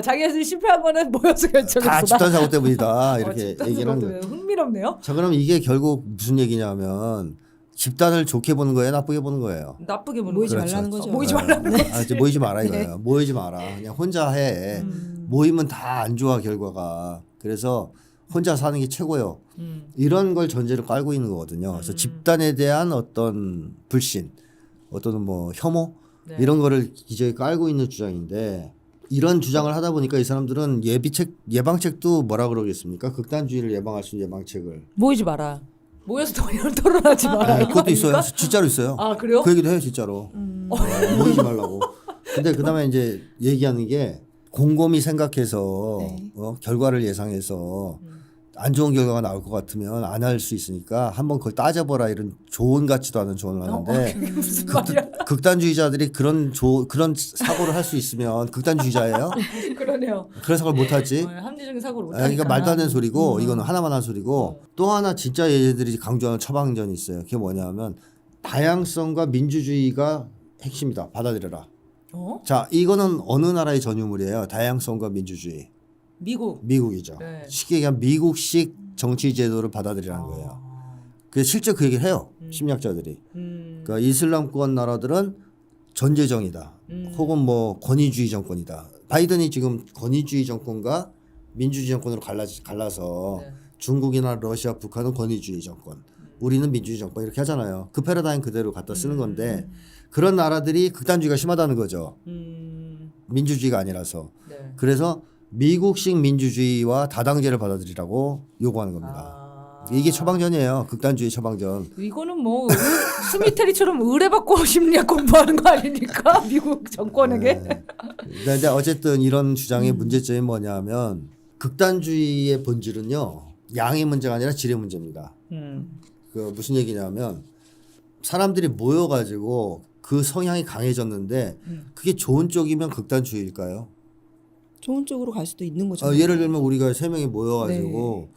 자기네들이 실패한 거는 모여서 결정했어. 다 집단 사고 때문이다 이렇게 얘기를 하는 거예요. 흥미롭네요. 자, 그럼 이게 결국 무슨 얘기냐면 집단을 좋게 보는 거예요, 나쁘게 보는 거예요. 나쁘게 보는 모이지 거죠. 말라는 거죠. 모이지 말라는 거죠. 이제 모이지 마라 이거예요. 모이지 마라. 그냥 혼자 해. 모이면 다 안 좋아 결과가. 그래서 혼자 사는 게 최고요. 이런 걸 전제로 깔고 있는 거거든요. 그래서 집단에 대한 어떤 불신, 어떤 뭐 혐오 네. 이런 거를 기저에 깔고 있는 주장인데 이런 주장을 하다 보니까 이 사람들은 예방책도 뭐라 그러겠습니까? 극단주의를 예방할 수 있는 예방책을. 모이지 마라. 모여서 토론하지 마라. 이거 그것도 있어요. 아닙니까? 진짜로 있어요. 그래요? 그 얘기도 해요, 진짜로. 모이지 말라고. 근데 그다음에 이제 얘기하는 게 곰곰이 생각해서 네. 결과를 예상해서 안 좋은 결과가 나올 것 같으면 안 할 수 있으니까 한번 그걸 따져보라 이런 조언 같지도 않은 조언을 하는데 그게 무슨 말이야? 극단주의자들이 그런 사고를 할 수 있으면 극단주의자예요? 그러네요. 그런 사고를 못 하지? 합리적인 사고를 못 그러니까 하니까. 말도 안 되는 소리고 이거는 하나만 한 소리고 또 하나 진짜 얘들이 강조하는 처방전이 있어요. 그게 뭐냐면 다양성과 민주주의가 핵심이다. 받아들여라. 자, 이거는 어느 나라의 전유물이에요. 다양성과 민주주의. 미국이죠. 네. 쉽게 얘기하면 미국식 정치 제도를 받아들이라는 거예요. 그래서 실제 그 얘기를 해요. 심리학자들이. 그러니까 이슬람권 나라들은 전제정이다. 혹은 뭐 권위주의 정권이다. 바이든이 지금 권위주의 정권과 민주주의 정권으로 갈라서 네. 중국이나 러시아, 북한은 권위주의 정권, 우리는 민주주의 정권 이렇게 하잖아요. 그 패러다임 그대로 갖다 쓰는 건데 그런 나라들이 극단주의가 심하다는 거죠. 민주주의가 아니라서. 네. 그래서 미국식 민주주의와 다당제를 받아들이라고 요구하는 겁니다. 이게 처방전이에요. 극단주의 처방전. 이거는 뭐 스미테리처럼 의뢰받고 심리학 공부하는 거 아닙니까? 미국 정권에게. 근데 어쨌든 이런 주장의 문제점이 뭐냐면 극단주의의 본질은요. 양의 문제가 아니라 질의 문제입니다. 그 무슨 얘기냐면 사람들이 모여가지고 그 성향이 강해졌는데 그게 좋은 쪽이면 극단주의일까요? 좋은 쪽으로 갈 수도 있는 거죠. 예를 들면 우리가 3명이 모여가지고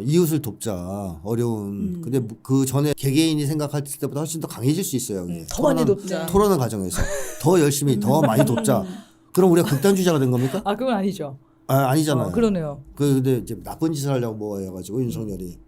이웃을 돕자 어려운 근데 그 전에 개개인이 생각할 때보다 훨씬 더 강해질 수 있어요. 더 많이 돕자. 토론하는 과정에서 더 열심히 더 많이 돕자. 그럼 우리가 극단주의자가 된 겁니까? 그건 아니죠. 아니잖아요. 그러네요. 근데 이제 나쁜 짓을 하려고 모여가지고 윤석열이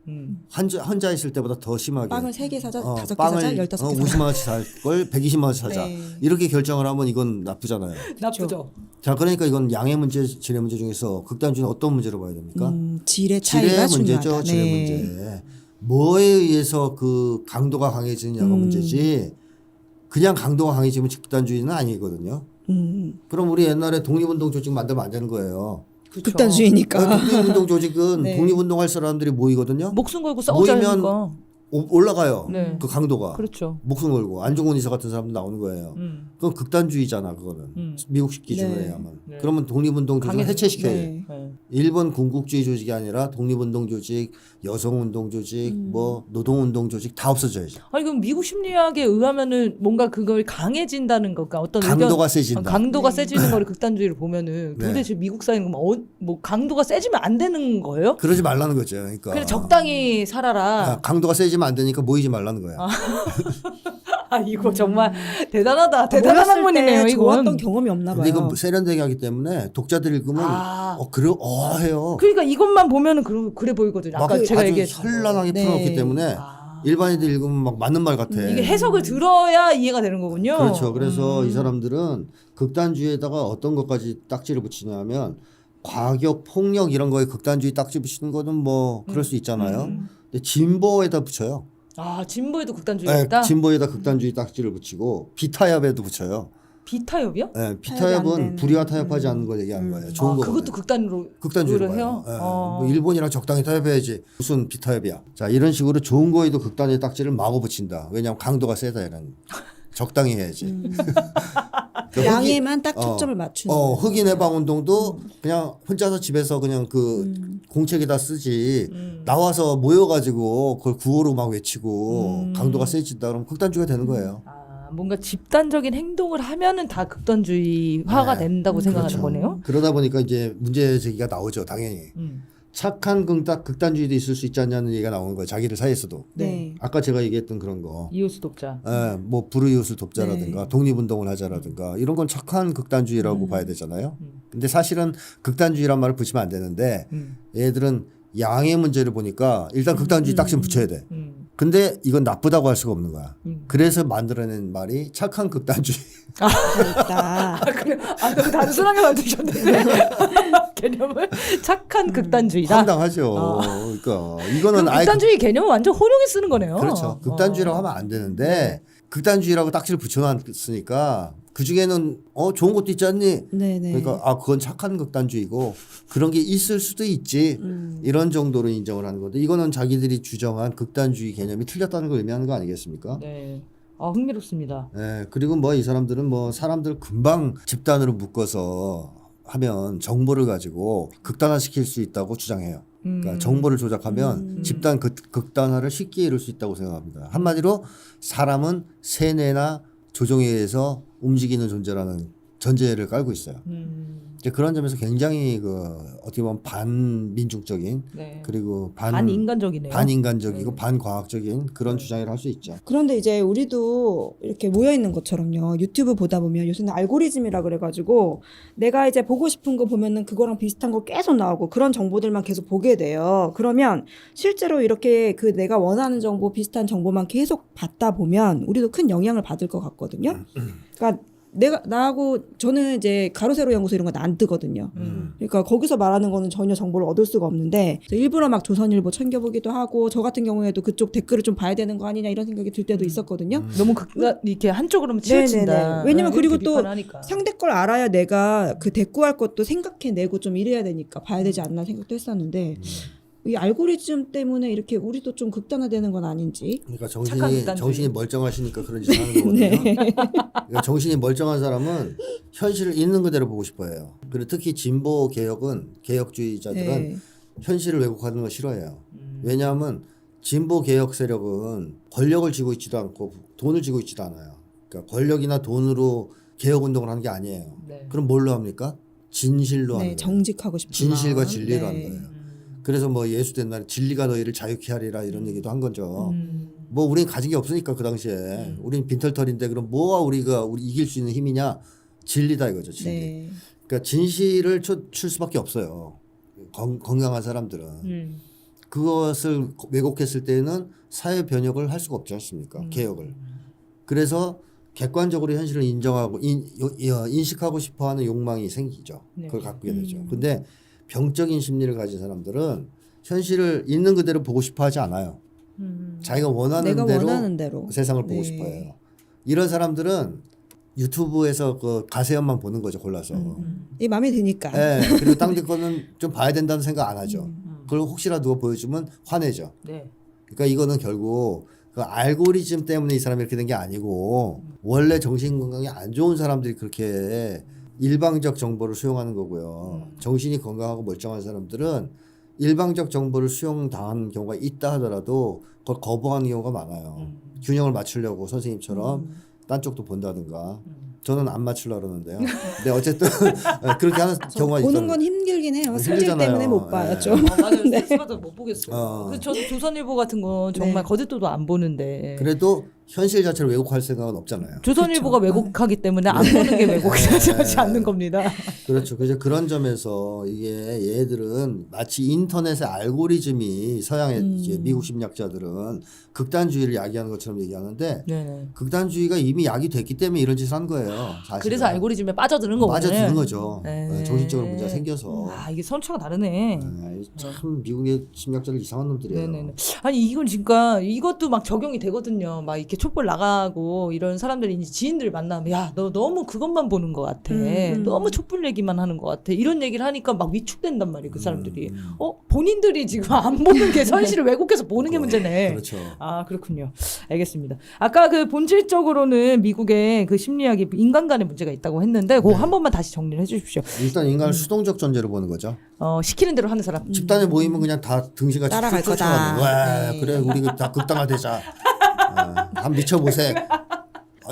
혼자 있을 때보다 더 심하게 빵을 3개 사자, 5개 빵을 사자, 15개 사자. 50만 원씩 살 걸 120만 원씩 사자. 네. 이렇게 결정을 하면 이건 나쁘잖아요. 나쁘죠. 자, 그러니까 이건 양의 문제, 질의 문제 중에서 극단주의는 어떤 문제로 봐야 됩니까? 질의 차이가 질의 문제죠. 중요하다. 질의 네. 문제. 뭐에 의해서 그 강도가 강해지느냐가 문제지 그냥 강도가 강해지면 집단주의는 아니거든요. 그럼 우리 옛날에 독립운동 조직 만들면 안 되는 거예요. 그렇죠. 극단주의니까. 독립운동 조직은 네. 독립운동할 사람들이 모이거든요. 목숨 걸고 싸우자는 모이면 거. 올라가요. 네. 그 강도가. 그렇죠. 목숨 걸고 안종원 이사 같은 사람도 나오는 거예요. 그건 극단주의잖아 그거는. 미국식 기준으로 네. 해야만. 네. 그러면 독립운동 조직을 강해지죠. 해체시켜야 돼. 네. 네. 일본 군국주의 조직이 아니라 독립운동 조직, 여성운동 조직, 뭐 노동운동 조직 다 없어져야지. 아니 그럼 미국 심리학에 의하면은 뭔가 그걸 강해진다는 거가 어떤 강도가 의견, 세진다. 강도가 세지는 거를 극단주의를 보면은 네. 도대체 미국 사회는 뭐 강도가 세지면 안 되는 거예요? 그러지 말라는 거죠. 그러니까. 그냥 적당히 살아라. 아, 강도가 세지면 안 되니까 모이지 말라는 거야. 아 이거 정말 대단하다. 몰랐을 대단한 때 학문이네요. 좋았던 이건. 경험이 없나 봐요. 근데 이건 세련되게 하기 때문에 독자들 읽으면 해요. 그러니까 이것만 보면은 그래 보이거든요. 막 아까 제가 아주 얘기했던 거. 현란하게 네. 풀어놓기 때문에 일반인들 읽으면 막 맞는 말 같아. 이게 해석을 들어야 이해가 되는 거군요. 그렇죠. 그래서 이 사람들은 극단주의에다가 어떤 것까지 딱지를 붙이냐면 과격, 폭력 이런 거에 극단주의 딱지 붙이는 거는 뭐 그럴 수 있잖아요. 근데 진보에다 붙여요. 아 진보에도 극단주의가 있다. 진보에다 극단주의 딱지를 붙이고 비타협에도 붙여요. 비타협이요? 네, 타협이 안 비타협은 되는. 불의와 타협하지 않는 걸 얘기하는 거예요. 좋은 거거든요. 그것도 극단으로 극단주의로 해요. 봐요. 예. 뭐 일본이랑 적당히 타협해야지 무슨 비타협이야. 자 이런 식으로 좋은 거에도 극단의 딱지를 마구 붙인다. 왜냐하면 강도가 세다 이런. 적당히 해야지. 그 양에만 딱 초점을 맞추는. 흑인 해방 운동도 그냥 혼자서 집에서 그냥 그 공책에다 쓰지 나와서 모여가지고 그걸 구호로 막 외치고 강도가 세진다 그러면 극단주의가 되는 거예요. 뭔가 집단적인 행동을 하면은 다 극단주의화가 네. 된다고 생각하는 그렇죠. 거네요. 그러다 보니까 이제 문제 제기가 나오죠, 당연히. 착한 극단주의도 있을 수 있지 않냐는 얘기가 나오는 거예요. 자기들 사이에서도. 네. 아까 제가 얘기했던 그런 거. 이웃을 돕자. 뭐 불우이웃을 돕자라든가 독립운동을 하자라든가 이런 건 착한 극단주의라고 봐야 되잖아요. 근데 사실은 극단주의란 말을 붙이면 안 되는데 얘들은 양의 문제를 보니까 일단 극단주의 딱지는 붙여야 돼. 근데 이건 나쁘다고 할 수가 없는 거야. 그래서 만들어낸 말이 착한 극단주의. 있다. 그래. 너무 단순하게 만드셨는데 개념을 착한 극단주의다. 황당하죠. 그러니까 이거는 그럼 극단주의 개념을 완전 혼용해 쓰는 거네요. 그렇죠. 극단주의라고 하면 안 되는데 극단주의라고 딱지를 붙여놨으니까 그 중에는 좋은 것도 있지 않니? 네네. 그러니까 그건 착한 극단주의고 그런 게 있을 수도 있지 이런 정도로 인정을 하는 건데 이거는 자기들이 주장한 극단주의 개념이 틀렸다는 걸 의미하는 거 아니겠습니까? 네. 흥미롭습니다. 네, 그리고 뭐 이 사람들은 뭐 사람들 금방 집단으로 묶어서 하면 정보를 가지고 극단화시킬 수 있다고 주장해요. 그러니까 정보를 조작하면 집단 극단화를 쉽게 이룰 수 있다고 생각합니다. 한마디로 사람은 세뇌나 조종에 의해서 움직이는 존재라는 전제를 깔고 있어요. 이제 그런 점에서 굉장히 어떻게 보면 반민중적인 네. 그리고 반인간적이네요. 반인간적이고 반과학적인 그런 주장을 할 수 있죠. 그런데 이제 우리도 이렇게 모여 있는 것처럼요. 유튜브 보다 보면 요새는 알고리즘이라 그래가지고 내가 이제 보고 싶은 거 보면은 그거랑 비슷한 거 계속 나오고 그런 정보들만 계속 보게 돼요. 그러면 실제로 이렇게 그 내가 원하는 정보, 비슷한 정보만 계속 받다 보면 우리도 큰 영향을 받을 것 같거든요. 그러니까 나하고 저는 이제 가로세로 연구소 이런 건 안 뜨거든요. 그러니까 거기서 말하는 거는 전혀 정보를 얻을 수가 없는데 일부러 막 조선일보 챙겨보기도 하고 저 같은 경우에도 그쪽 댓글을 좀 봐야 되는 거 아니냐 이런 생각이 들 때도 있었거든요. 너무 이렇게 한쪽으로만 치우친다. 네네네. 왜냐면 이렇게 그리고 또 비판하니까. 상대 걸 알아야 내가 그 대꾸할 것도 생각해내고 좀 이래야 되니까 봐야 되지 않나 생각도 했었는데 이 알고리즘 때문에 이렇게 우리도 좀 극단화되는 건 아닌지. 그러니까 착한 극단주의. 정신이 멀쩡하시니까 그런 짓을 하는 거거든요. 그러니까 정신이 멀쩡한 사람은 현실을 있는 그대로 보고 싶어해요. 그리고 특히 진보 개혁주의자들은 네. 현실을 왜곡하는 걸 싫어해요. 왜냐하면 진보 개혁 세력은 권력을 쥐고 있지도 않고 돈을 쥐고 있지도 않아요. 그러니까 권력이나 돈으로 개혁 운동을 하는 게 아니에요. 네. 그럼 뭘로 합니까? 진실로 하는 네, 거예요. 정직하고 싶구나. 진실과 진리로 네. 하는 거예요. 그래서 뭐 예수 된 날 진리가 너희를 자유케 하리라 이런 얘기도 한 거죠. 뭐 우린 가진 게 없으니까 그 당시에 우린 빈털털인데 그럼 뭐가 우리 이길 수 있는 힘이냐? 진리다 이거죠. 진리. 네. 그러니까 진실을 출 수밖에 없어요. 건강한 사람들은 그것을 왜곡했을 때는 사회 변혁을 할 수가 없지 않습니까? 개혁을. 그래서 객관적으로 현실을 인정하고 인식하고 싶어하는 욕망이 생기죠. 네. 그걸 갖게 되죠. 근데 병적인 심리를 가진 사람들은 현실을 있는 그대로 보고 싶어 하지 않아요. 자기가 원하는 내가 대로 원하는 대로 세상을 보고 네. 싶어요. 이런 사람들은 유튜브에서 그 가세연만 보는 거죠, 골라서. 이 마음에 드니까. 예, 그리고 딴 거는 좀 봐야 된다는 생각 안 하죠. 그걸 혹시라도 누가 보여주면 화내죠. 네. 그러니까 이거는 결국 그 알고리즘 때문에 이 사람이 이렇게 된 게 아니고 원래 정신 건강이 안 좋은 사람들이 그렇게 일방적 정보를 수용하는 거고요. 정신이 건강하고 멀쩡한 사람들은 일방적 정보를 수용당한 경우가 있다 하더라도 그걸 거부하는 경우가 많아요. 균형을 맞추려고 선생님처럼 딴 쪽도 본다든가. 저는 안 맞추려고 그러는데요. 근데 어쨌든 그렇게 하는 경우가 보는 있잖아요. 건 힘들긴 해요. 승질 힘들잖아요. 때문에 못 네. 봐요. 좀. 맞아요. 스트레스받아 못 보겠어요. 어. 그래서 저도 조선일보 같은 건 정말 네. 거짓도도 안 보는데. 그래도 현실 자체를 왜곡할 생각은 없잖아요. 조선일보가 왜곡하기 때문에 안 보는 게 왜곡하지 않는 겁니다. 그렇죠. 그래서 그런 점에서 이게 얘들은 마치 인터넷의 알고리즘이 서양의 이제 미국 심리학자들은 극단주의를 야기하는 것처럼 얘기하는데 네네. 극단주의가 이미 야기됐기 때문에 이런 짓을 한 거예요. 사실은. 그래서 알고리즘에 빠져드는 거군요. 빠져드는 거죠. 네. 네, 정신적으로 문제가 생겨서. 아 이게 선처가 다르네. 네, 참 미국의 심리학자들 이상한 놈들이에요. 네네네. 아니 이건 진짜 이것도 막 적용이 되거든요. 막 이렇게 촛불 나가고 이런 사람들이 이제 지인들 만나면 야 너 너무 그것만 보는 것 같아. 너무 촛불 얘기만 하는 것 같아. 이런 얘기를 하니까 막 위축된단 말이에요. 그 사람들이. 본인들이 지금 안 보는 게 현실을 왜곡해서 보는 게 문제네. 그렇죠. 아 그렇군요. 알겠습니다. 아까 그 본질적으로는 미국의 그 심리학이 인간 간의 문제가 있다고 했는데 그거 한 번만 다시 정리를 해주십시오. 일단 인간을 수동적 존재로 보는 거죠. 시키는 대로 하는 사람. 집단에 모이면 그냥 다 등신같이 따라갈 쭉 거다. 쫓아가는 거야. 네. 그래 우리 다 극단화되자. 한번 미쳐보세.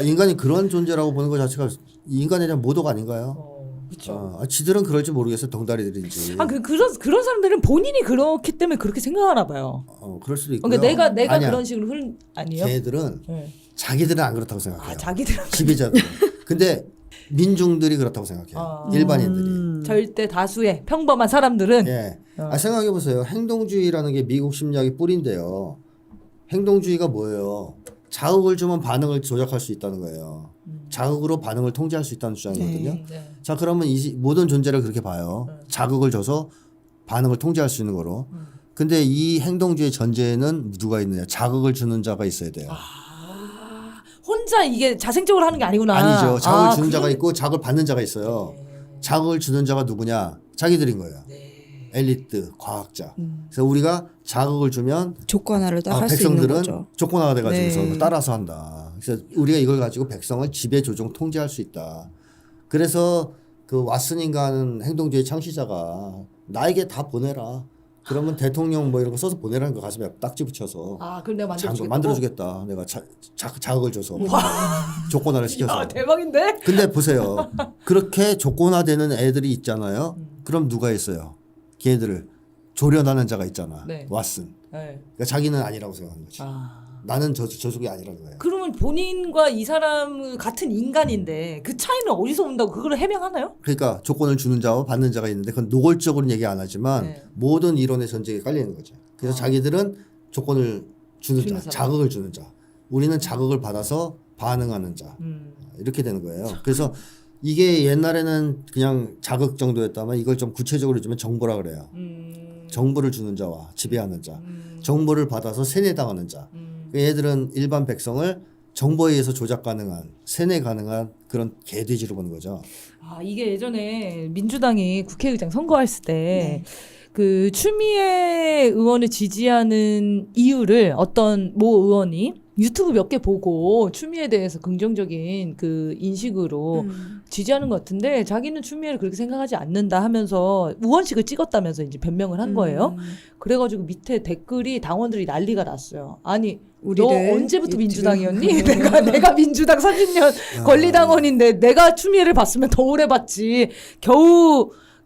인간이 그런 존재라고 보는 것 자체가 인간에 대한 모독 아닌가요? 그렇죠. 지들은 그럴지 모르겠어요. 덩다리들인지. 그런 사람들은 본인이 그렇기 때문에 그렇게 생각하나 봐요. 그럴 수도 있고요. 그러니까 내가 아니야. 그런 식으로 아니에요? 걔들은 네. 자기들은 안 그렇다고 생각해요. 자기들은 지배자들. 근데 민중들이 그렇다고 생각해요. 일반인들이. 절대 다수의 평범한 사람들은 예. 생각해 보세요. 행동주의라는 게 미국 심리학의 뿌리인데요. 행동주의가 뭐예요? 자극을 주면 반응을 조작할 수 있다는 거예요. 자극으로 반응을 통제할 수 있다는 주장이거든요. 네. 자, 그러면 이 모든 존재를 그렇게 봐요. 자극을 줘서 반응을 통제할 수 있는 거로. 근데 이 행동주의 전제에는 누가 있느냐? 자극을 주는 자가 있어야 돼요. 혼자 이게 자생적으로 하는 게 아니구나. 아니죠. 자극을 주는 그런- 자가 있고 자극을 받는 자가 있어요. 자극을 주는 자가 누구냐? 자기들인 거예요. 엘리트, 과학자. 그래서 우리가 자극을 주면 조건화를 할 수 있는 백성들은 거죠. 조건화가 돼가지고서 네. 따라서 한다. 그래서 우리가 이걸 가지고 백성을 지배, 조종, 통제할 수 있다. 그래서 그 왓슨인가 하는 행동주의 창시자가 나에게 다 보내라. 그러면 대통령 뭐 이런 거 써서 보내라는 거 가슴에 딱지 붙여서 그럼 내가 만들어주겠다고? 만들어주겠다. 내가 자극을 줘서 조건화를 시켜서. 대박인데? 근데 보세요. 그렇게 조건화되는 애들이 있잖아요. 그럼 누가 있어요? 걔들을 조련하는 자가 있잖아. 네. 왓슨. 네. 그러니까 자기는 아니라고 생각하는 거지. 나는 저속이 아니라는 거예요. 그러면 본인과 이 사람은 같은 인간인데 그 차이는 어디서 온다고 그걸 해명하나요? 그러니까 조건을 주는 자와 받는 자가 있는데 그건 노골적으로는 얘기 안 하지만 네. 모든 이론의 전제에 깔려 있는 거죠. 그래서 자기들은 조건을 주는 주는 자, 사람. 자극을 주는 자. 우리는 자극을 받아서 반응하는 자. 이렇게 되는 거예요. 그래서 이게 옛날에는 그냥 자극 정도였다면 이걸 좀 구체적으로 주면 정보라 그래요. 정보를 주는 자와 지배하는 자. 정보를 받아서 세뇌당하는 자. 얘들은 일반 백성을 정보에 의해서 조작 가능한, 세뇌 가능한 그런 개돼지로 보는 거죠. 이게 예전에 민주당이 국회의장 선거했을 때 그 추미애 의원을 지지하는 이유를 어떤 모 의원이 유튜브 몇 개 보고 추미애에 대해서 긍정적인 그 인식으로 지지하는 것 같은데 자기는 추미애를 그렇게 생각하지 않는다 하면서 우원식을 찍었다면서 이제 변명을 한 거예요. 그래가지고 밑에 댓글이 당원들이 난리가 났어요. 아니 너 우리를 언제부터 유튜브- 민주당이었니? 내가 민주당 30년 권리당원인데 내가 추미애를 봤으면 더 오래 봤지.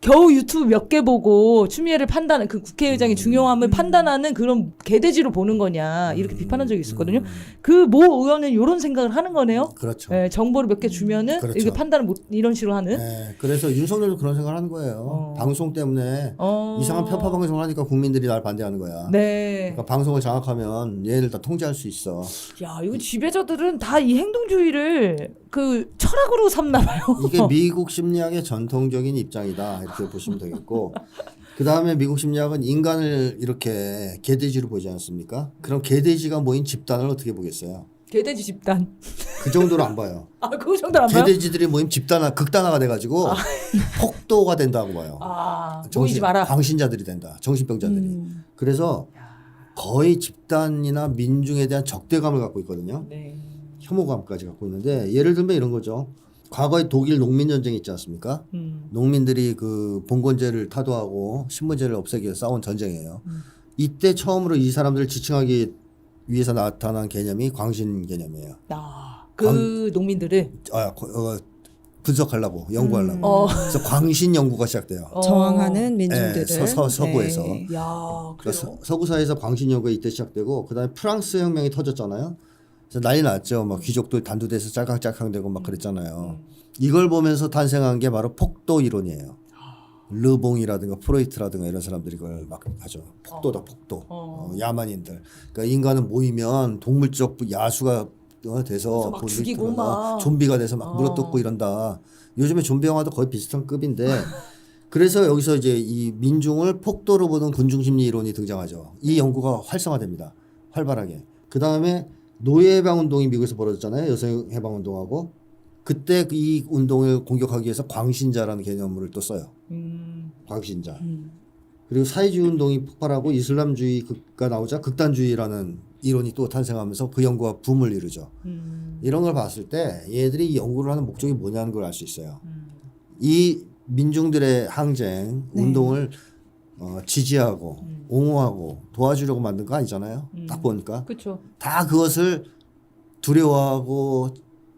겨우 유튜브 몇 개 보고 추미애를 판단하는 그 국회의장의 중요함을 판단하는 그런 개돼지로 보는 거냐 이렇게 비판한 적이 있었거든요. 그 모 의원은 이런 생각을 하는 거네요. 그렇죠. 네, 정보를 몇 개 주면은 그렇죠. 이렇게 판단을 못 이런 식으로 하는. 네, 그래서 윤석열도 그런 생각을 하는 거예요. 방송 때문에 이상한 편파 방송을 하니까 국민들이 날 반대하는 거야. 네. 그러니까 방송을 장악하면 얘네들 다 통제할 수 있어. 야, 이거 지배자들은 다 이 행동주의를 그 철학으로 삼나 봐요. 이게 미국 심리학의 전통적인 입장이다. 이렇게 보시면 되겠고 그 다음에 미국 심리학은 인간을 이렇게 개돼지로 보지 않습니까? 그럼 개돼지가 모인 집단을 어떻게 보겠어요? 개돼지 집단. 그 정도로 안 봐요. 그 정도 안 봐요? 개돼지들이 모임 집단화 극단화가 돼가지고 폭도가 된다고 봐요. 모이지 마라. 광신자들이 된다. 정신병자들이. 그래서 거의 집단이나 민중에 대한 적대감을 갖고 있거든요. 네. 혐오감까지 갖고 있는데 예를 들면 이런 거죠. 과거에 독일 농민 전쟁 있지 않습니까? 농민들이 그 봉건제를 타도하고 신문제를 없애기 위해 싸운 전쟁이에요. 이때 처음으로 이 사람들을 지칭하기 위해서 나타난 개념이 광신 개념이에요. 그 농민들을 분석하려고 연구하려고. 그래서 광신 연구가 시작돼요. 저항하는 민중들을 서구에서. 네. 야, 그러니까 서구 사회에서 광신 연구가 이때 시작되고 그다음에 프랑스 혁명이 터졌잖아요. 그래서 난리 났죠. 막 귀족들 단두대에서 짤캉짤캉대고 막 그랬잖아요. 이걸 보면서 탄생한 게 바로 폭도 이론이에요. 르봉이라든가 프로이트라든가 이런 사람들이 그걸 막 하죠. 폭도다 폭도. 야만인들. 그러니까 인간은 모이면 동물적 야수가 돼서 막 죽이고 막 좀비가 돼서 막 물어뜯고 이런다. 요즘에 좀비 영화도 거의 비슷한 급인데 그래서 여기서 이제 이 민중을 폭도로 보는 군중심리 이론이 등장하죠. 이 연구가 활성화됩니다. 활발하게. 그 다음에 노예해방운동이 미국에서 벌어졌잖아요. 여성해방운동하고. 그때 이 운동을 공격하기 위해서 광신자라는 개념을 또 써요. 광신자. 그리고 사회주의 운동이 폭발하고 이슬람주의가 나오자 극단주의라는 이론이 또 탄생하면서 그 연구가 붐을 이루죠. 이런 걸 봤을 때 얘들이 이 연구를 하는 목적이 뭐냐는 걸 알 수 있어요. 이 민중들의 항쟁 운동을 지지하고 옹호하고 도와주려고 만든 거 아니잖아요. 딱 보니까. 그렇죠. 다 그것을 두려워하고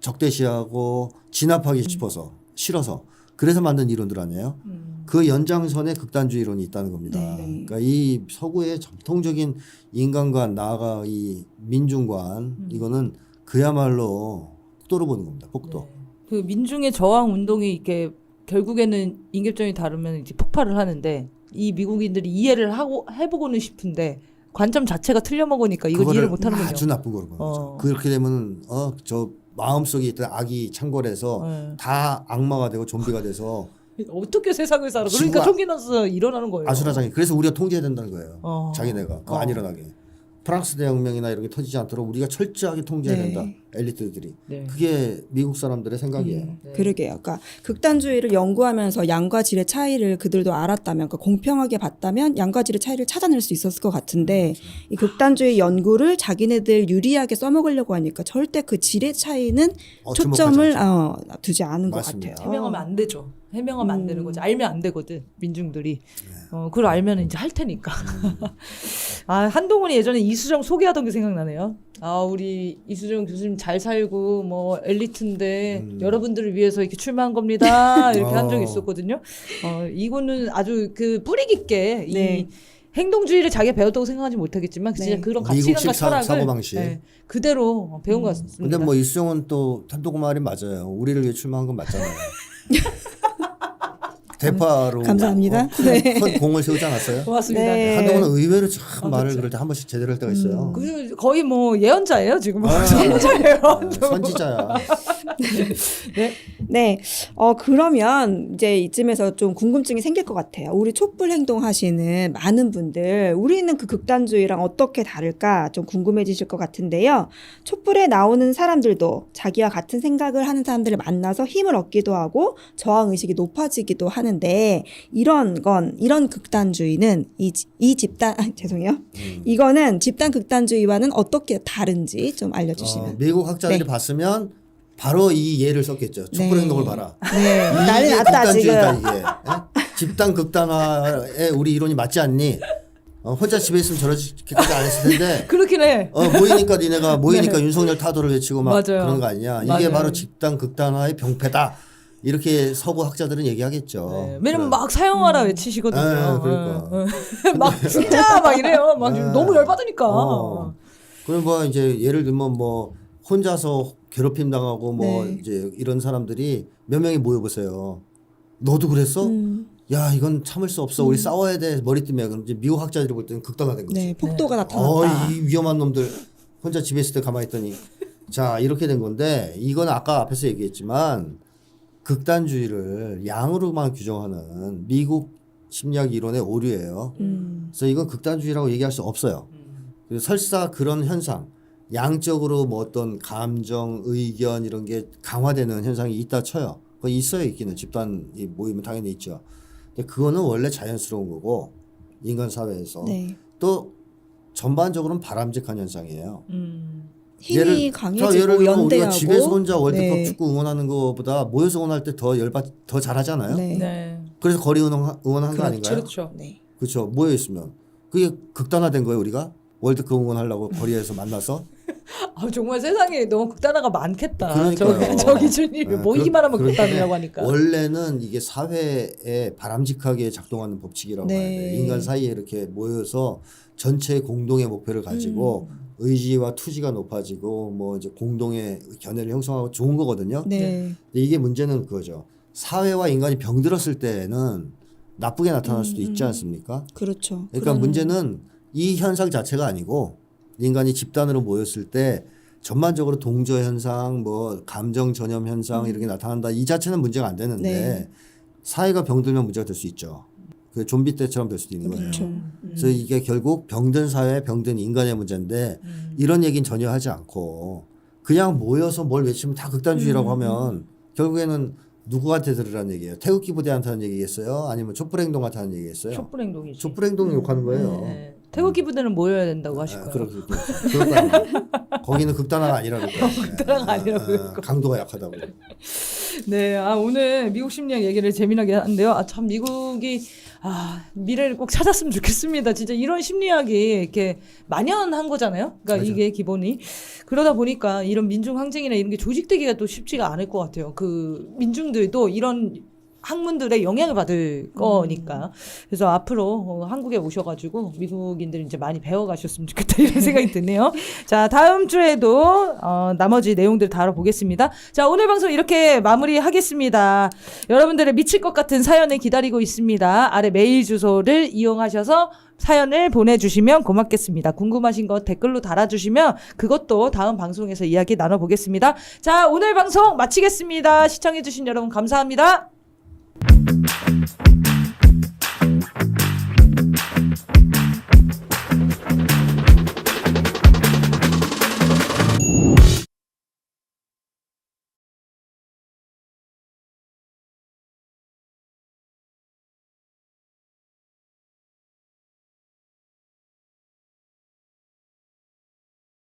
적대시하고 진압하기 싶어서 싫어서 그래서 만든 이론들 아니에요. 그 연장선에 극단주의 이론이 있다는 겁니다. 그러니까 이 서구의 전통적인 인간관 나아가 이 민중관 이거는 그야말로 폭도로 보는 겁니다. 폭도. 네. 그 민중의 저항 운동이 이렇게 결국에는 인격점이 다르면 이제 폭발을 하는데 이 미국인들이 이해를 하고 해보고는 싶은데 관점 자체가 틀려 먹으니까 이걸 이해를 못 하는군요. 아주 나쁜 거로 보는 거죠. 그렇게 되면은 저 마음속에 있던 악이 창궐해서 다 악마가 되고 좀비가 돼서 어떻게 세상을 살아? 그러니까 지구가 총기 나서 일어나는 거예요. 아수라장이. 그래서 우리가 통제해야 된다는 거예요. 자기네가 그거 안 일어나게. 프랑스 대혁명이나 이런 게 터지지 않도록 우리가 철저하게 통제해야 된다. 엘리트들이. 네. 그게 미국 사람들의 생각이에요. 그러게요. 그러니까 극단주의를 연구하면서 양과 질의 차이를 그들도 알았다면, 그러니까 공평하게 봤다면 양과 질의 차이를 찾아낼 수 있었을 것 같은데 이 극단주의 연구를 자기네들 유리하게 써먹으려고 하니까 절대 그 질의 차이는 초점을 두지 않은 맞습니다. 것 같아요. 해명하면 안 되죠. 해명하면 안 되는 거지. 알면 안 되거든. 민중들이. 그걸 알면 이제 할 테니까. 한동훈이 예전에 이수정 소개하던 게 생각나네요. 우리 이수정 교수님 잘 살고 뭐 엘리트인데 여러분들을 위해서 이렇게 출마한 겁니다. 이렇게 한 적이 있었거든요. 이거는 아주 그 뿌리 깊게 이 행동주의를 자기가 배웠다고 생각하지 못하겠지만 진짜 그런 가치관과 철학을 사고방식. 그대로 배운 것 같습니다. 근데 뭐 이수정은 또 한동훈 말이 맞아요. 우리를 위해 출마한 건 맞잖아요. 대파로 감사합니다. 큰 공을 세우지 않았어요? 고맙습니다. 네. 한동훈은 의외로 참 말을 그렇죠. 그럴 때 한 번씩 제대로 할 때가 있어요. 거의 뭐 예언자예요 지금. 선지자예요. 선지자야. 네. 그러면 이제 이쯤에서 좀 궁금증이 생길 것 같아요. 우리 촛불 행동 하시는 많은 분들, 우리는 그 극단주의랑 어떻게 다를까 좀 궁금해지실 것 같은데요. 촛불에 나오는 사람들도 자기와 같은 생각을 하는 사람들을 만나서 힘을 얻기도 하고 저항의식이 높아지기도 하는데 이런 극단주의는 이 집단, 죄송해요. 이거는 집단 극단주의와는 어떻게 다른지 좀 알려주시면. 미국 학자들이 네. 봤으면 바로 이 예를 썼겠죠. 촛불 행동을 봐라. 네. 난리 이게 났다 지금. 극단주의다 이게. 집단 극단화에 우리 이론이 맞지 않니? 혼자 집에 있으면 저렇게까지 안 했을 텐데. 그렇긴 해. 모이니까 니네가 모이니까 윤석열 타도를 외치고 막 맞아요. 그런 거 아니냐. 이게 맞아요. 바로 집단 극단화의 병폐다. 이렇게 서구 학자들은 얘기하겠죠. 왜냐면 막 사형하라 외치시거든요. 그러니까. 막 진짜 막 이래요. 막 너무 열받으니까. 그럼 뭐 이제 예를 들면 뭐 혼자서 괴롭힘 당하고 뭐 이제 이런 사람들이 몇 명이 모여보세요. 너도 그랬어? 야 이건 참을 수 없어. 우리 싸워야 돼. 머리띠면 그럼 이제 미국 학자들이 볼 때는 극단화된 거지. 네, 폭도가 나타났다. 이 위험한 놈들 혼자 집에 있을 때 가만히 있더니 자 이렇게 된 건데 이건 아까 앞에서 얘기했지만 극단주의를 양으로만 규정하는 미국 심리학 이론의 오류예요. 그래서 이건 극단주의라고 얘기할 수 없어요. 그래서 설사 그런 현상, 양적으로 뭐 어떤 감정, 의견 이런 게 강화되는 현상이 있다 쳐요. 그거 있어요, 있기는. 집단이 모이면 당연히 있죠. 근데 그거는 원래 자연스러운 거고 인간 사회에서 네. 또 전반적으로는 바람직한 현상이에요. 힘이 자, 강해지고 예를 들면 연대하고. 우리가 집에서 혼자 월드컵 네. 축구 응원하는 것보다 모여서 응원할 때 더 잘하잖아요. 네. 네. 그래서 거리 응원한 거 아닌가요? 그렇죠. 네. 그렇죠. 모여 있으면 그게 극단화된 거예요. 우리가 월드컵 응원하려고 거리에서 만나서. 아, 정말 세상에 너무 극단화가 많겠다. 그러니까요. 저 기준이 네, 모이기만 하면 그렇기 극단이라고 때문에 하니까. 원래는 이게 사회에 바람직하게 작동하는 법칙이라고 네. 봐야 돼요. 인간 사이에 이렇게 모여서 전체의 공동의 목표를 가지고 의지와 투지가 높아지고 뭐 이제 공동의 견해를 형성하고 좋은 거거든요. 네. 근데 이게 문제는 그거죠. 사회와 인간이 병들었을 때는 나쁘게 나타날 수도 있지 않습니까? 그렇죠. 그러니까 문제는 이 현상 자체가 아니고 인간이 집단으로 모였을 때 전반적으로 동조 현상, 뭐 감정 전염 현상 이런 게 나타난다. 이 자체는 문제가 안 되는데 네. 사회가 병들면 문제가 될 수 있죠. 그 좀비 때처럼 될 수도 있는 거예요. 그렇죠. 그래서 이게 결국 병든 사회, 병든 인간의 문제인데 이런 얘기는 전혀 하지 않고 그냥 모여서 뭘 외치면 다 극단주의라고 하면 결국에는 누구한테 들으라는 얘기예요? 태극기 부대한테 하는 얘기겠어요? 아니면 촛불행동한테 하는 얘기겠어요? 촛불행동이지. 촛불행동 욕하는 거예요. 네. 태극기 부대는 모여야 된다고 하실 거예요. 그렇다면 거기는 극단화가 아니라고. 극단화가 아니라고 그러고. 강도가 약하다고. 네, 오늘 미국 심리학 얘기를 재미나게 하는데요. 참 미국이 미래를 꼭 찾았으면 좋겠습니다. 진짜 이런 심리학이 이렇게 만연한 거잖아요. 그러니까 맞아. 이게 기본이. 그러다 보니까 이런 민중 항쟁이나 이런 게 조직되기가 또 쉽지가 않을 것 같아요. 그 민중들도 이런 학문들의 영향을 받을 거니까. 그래서 앞으로 한국에 오셔가지고 미국인들 이제 많이 배워가셨으면 좋겠다 이런 생각이 드네요. 자, 다음 주에도 나머지 내용들 다뤄보겠습니다. 자, 오늘 방송 이렇게 마무리하겠습니다. 여러분들의 미칠 것 같은 사연을 기다리고 있습니다. 아래 메일 주소를 이용하셔서 사연을 보내주시면 고맙겠습니다. 궁금하신 거 댓글로 달아주시면 그것도 다음 방송에서 이야기 나눠보겠습니다. 자, 오늘 방송 마치겠습니다. 시청해주신 여러분 감사합니다.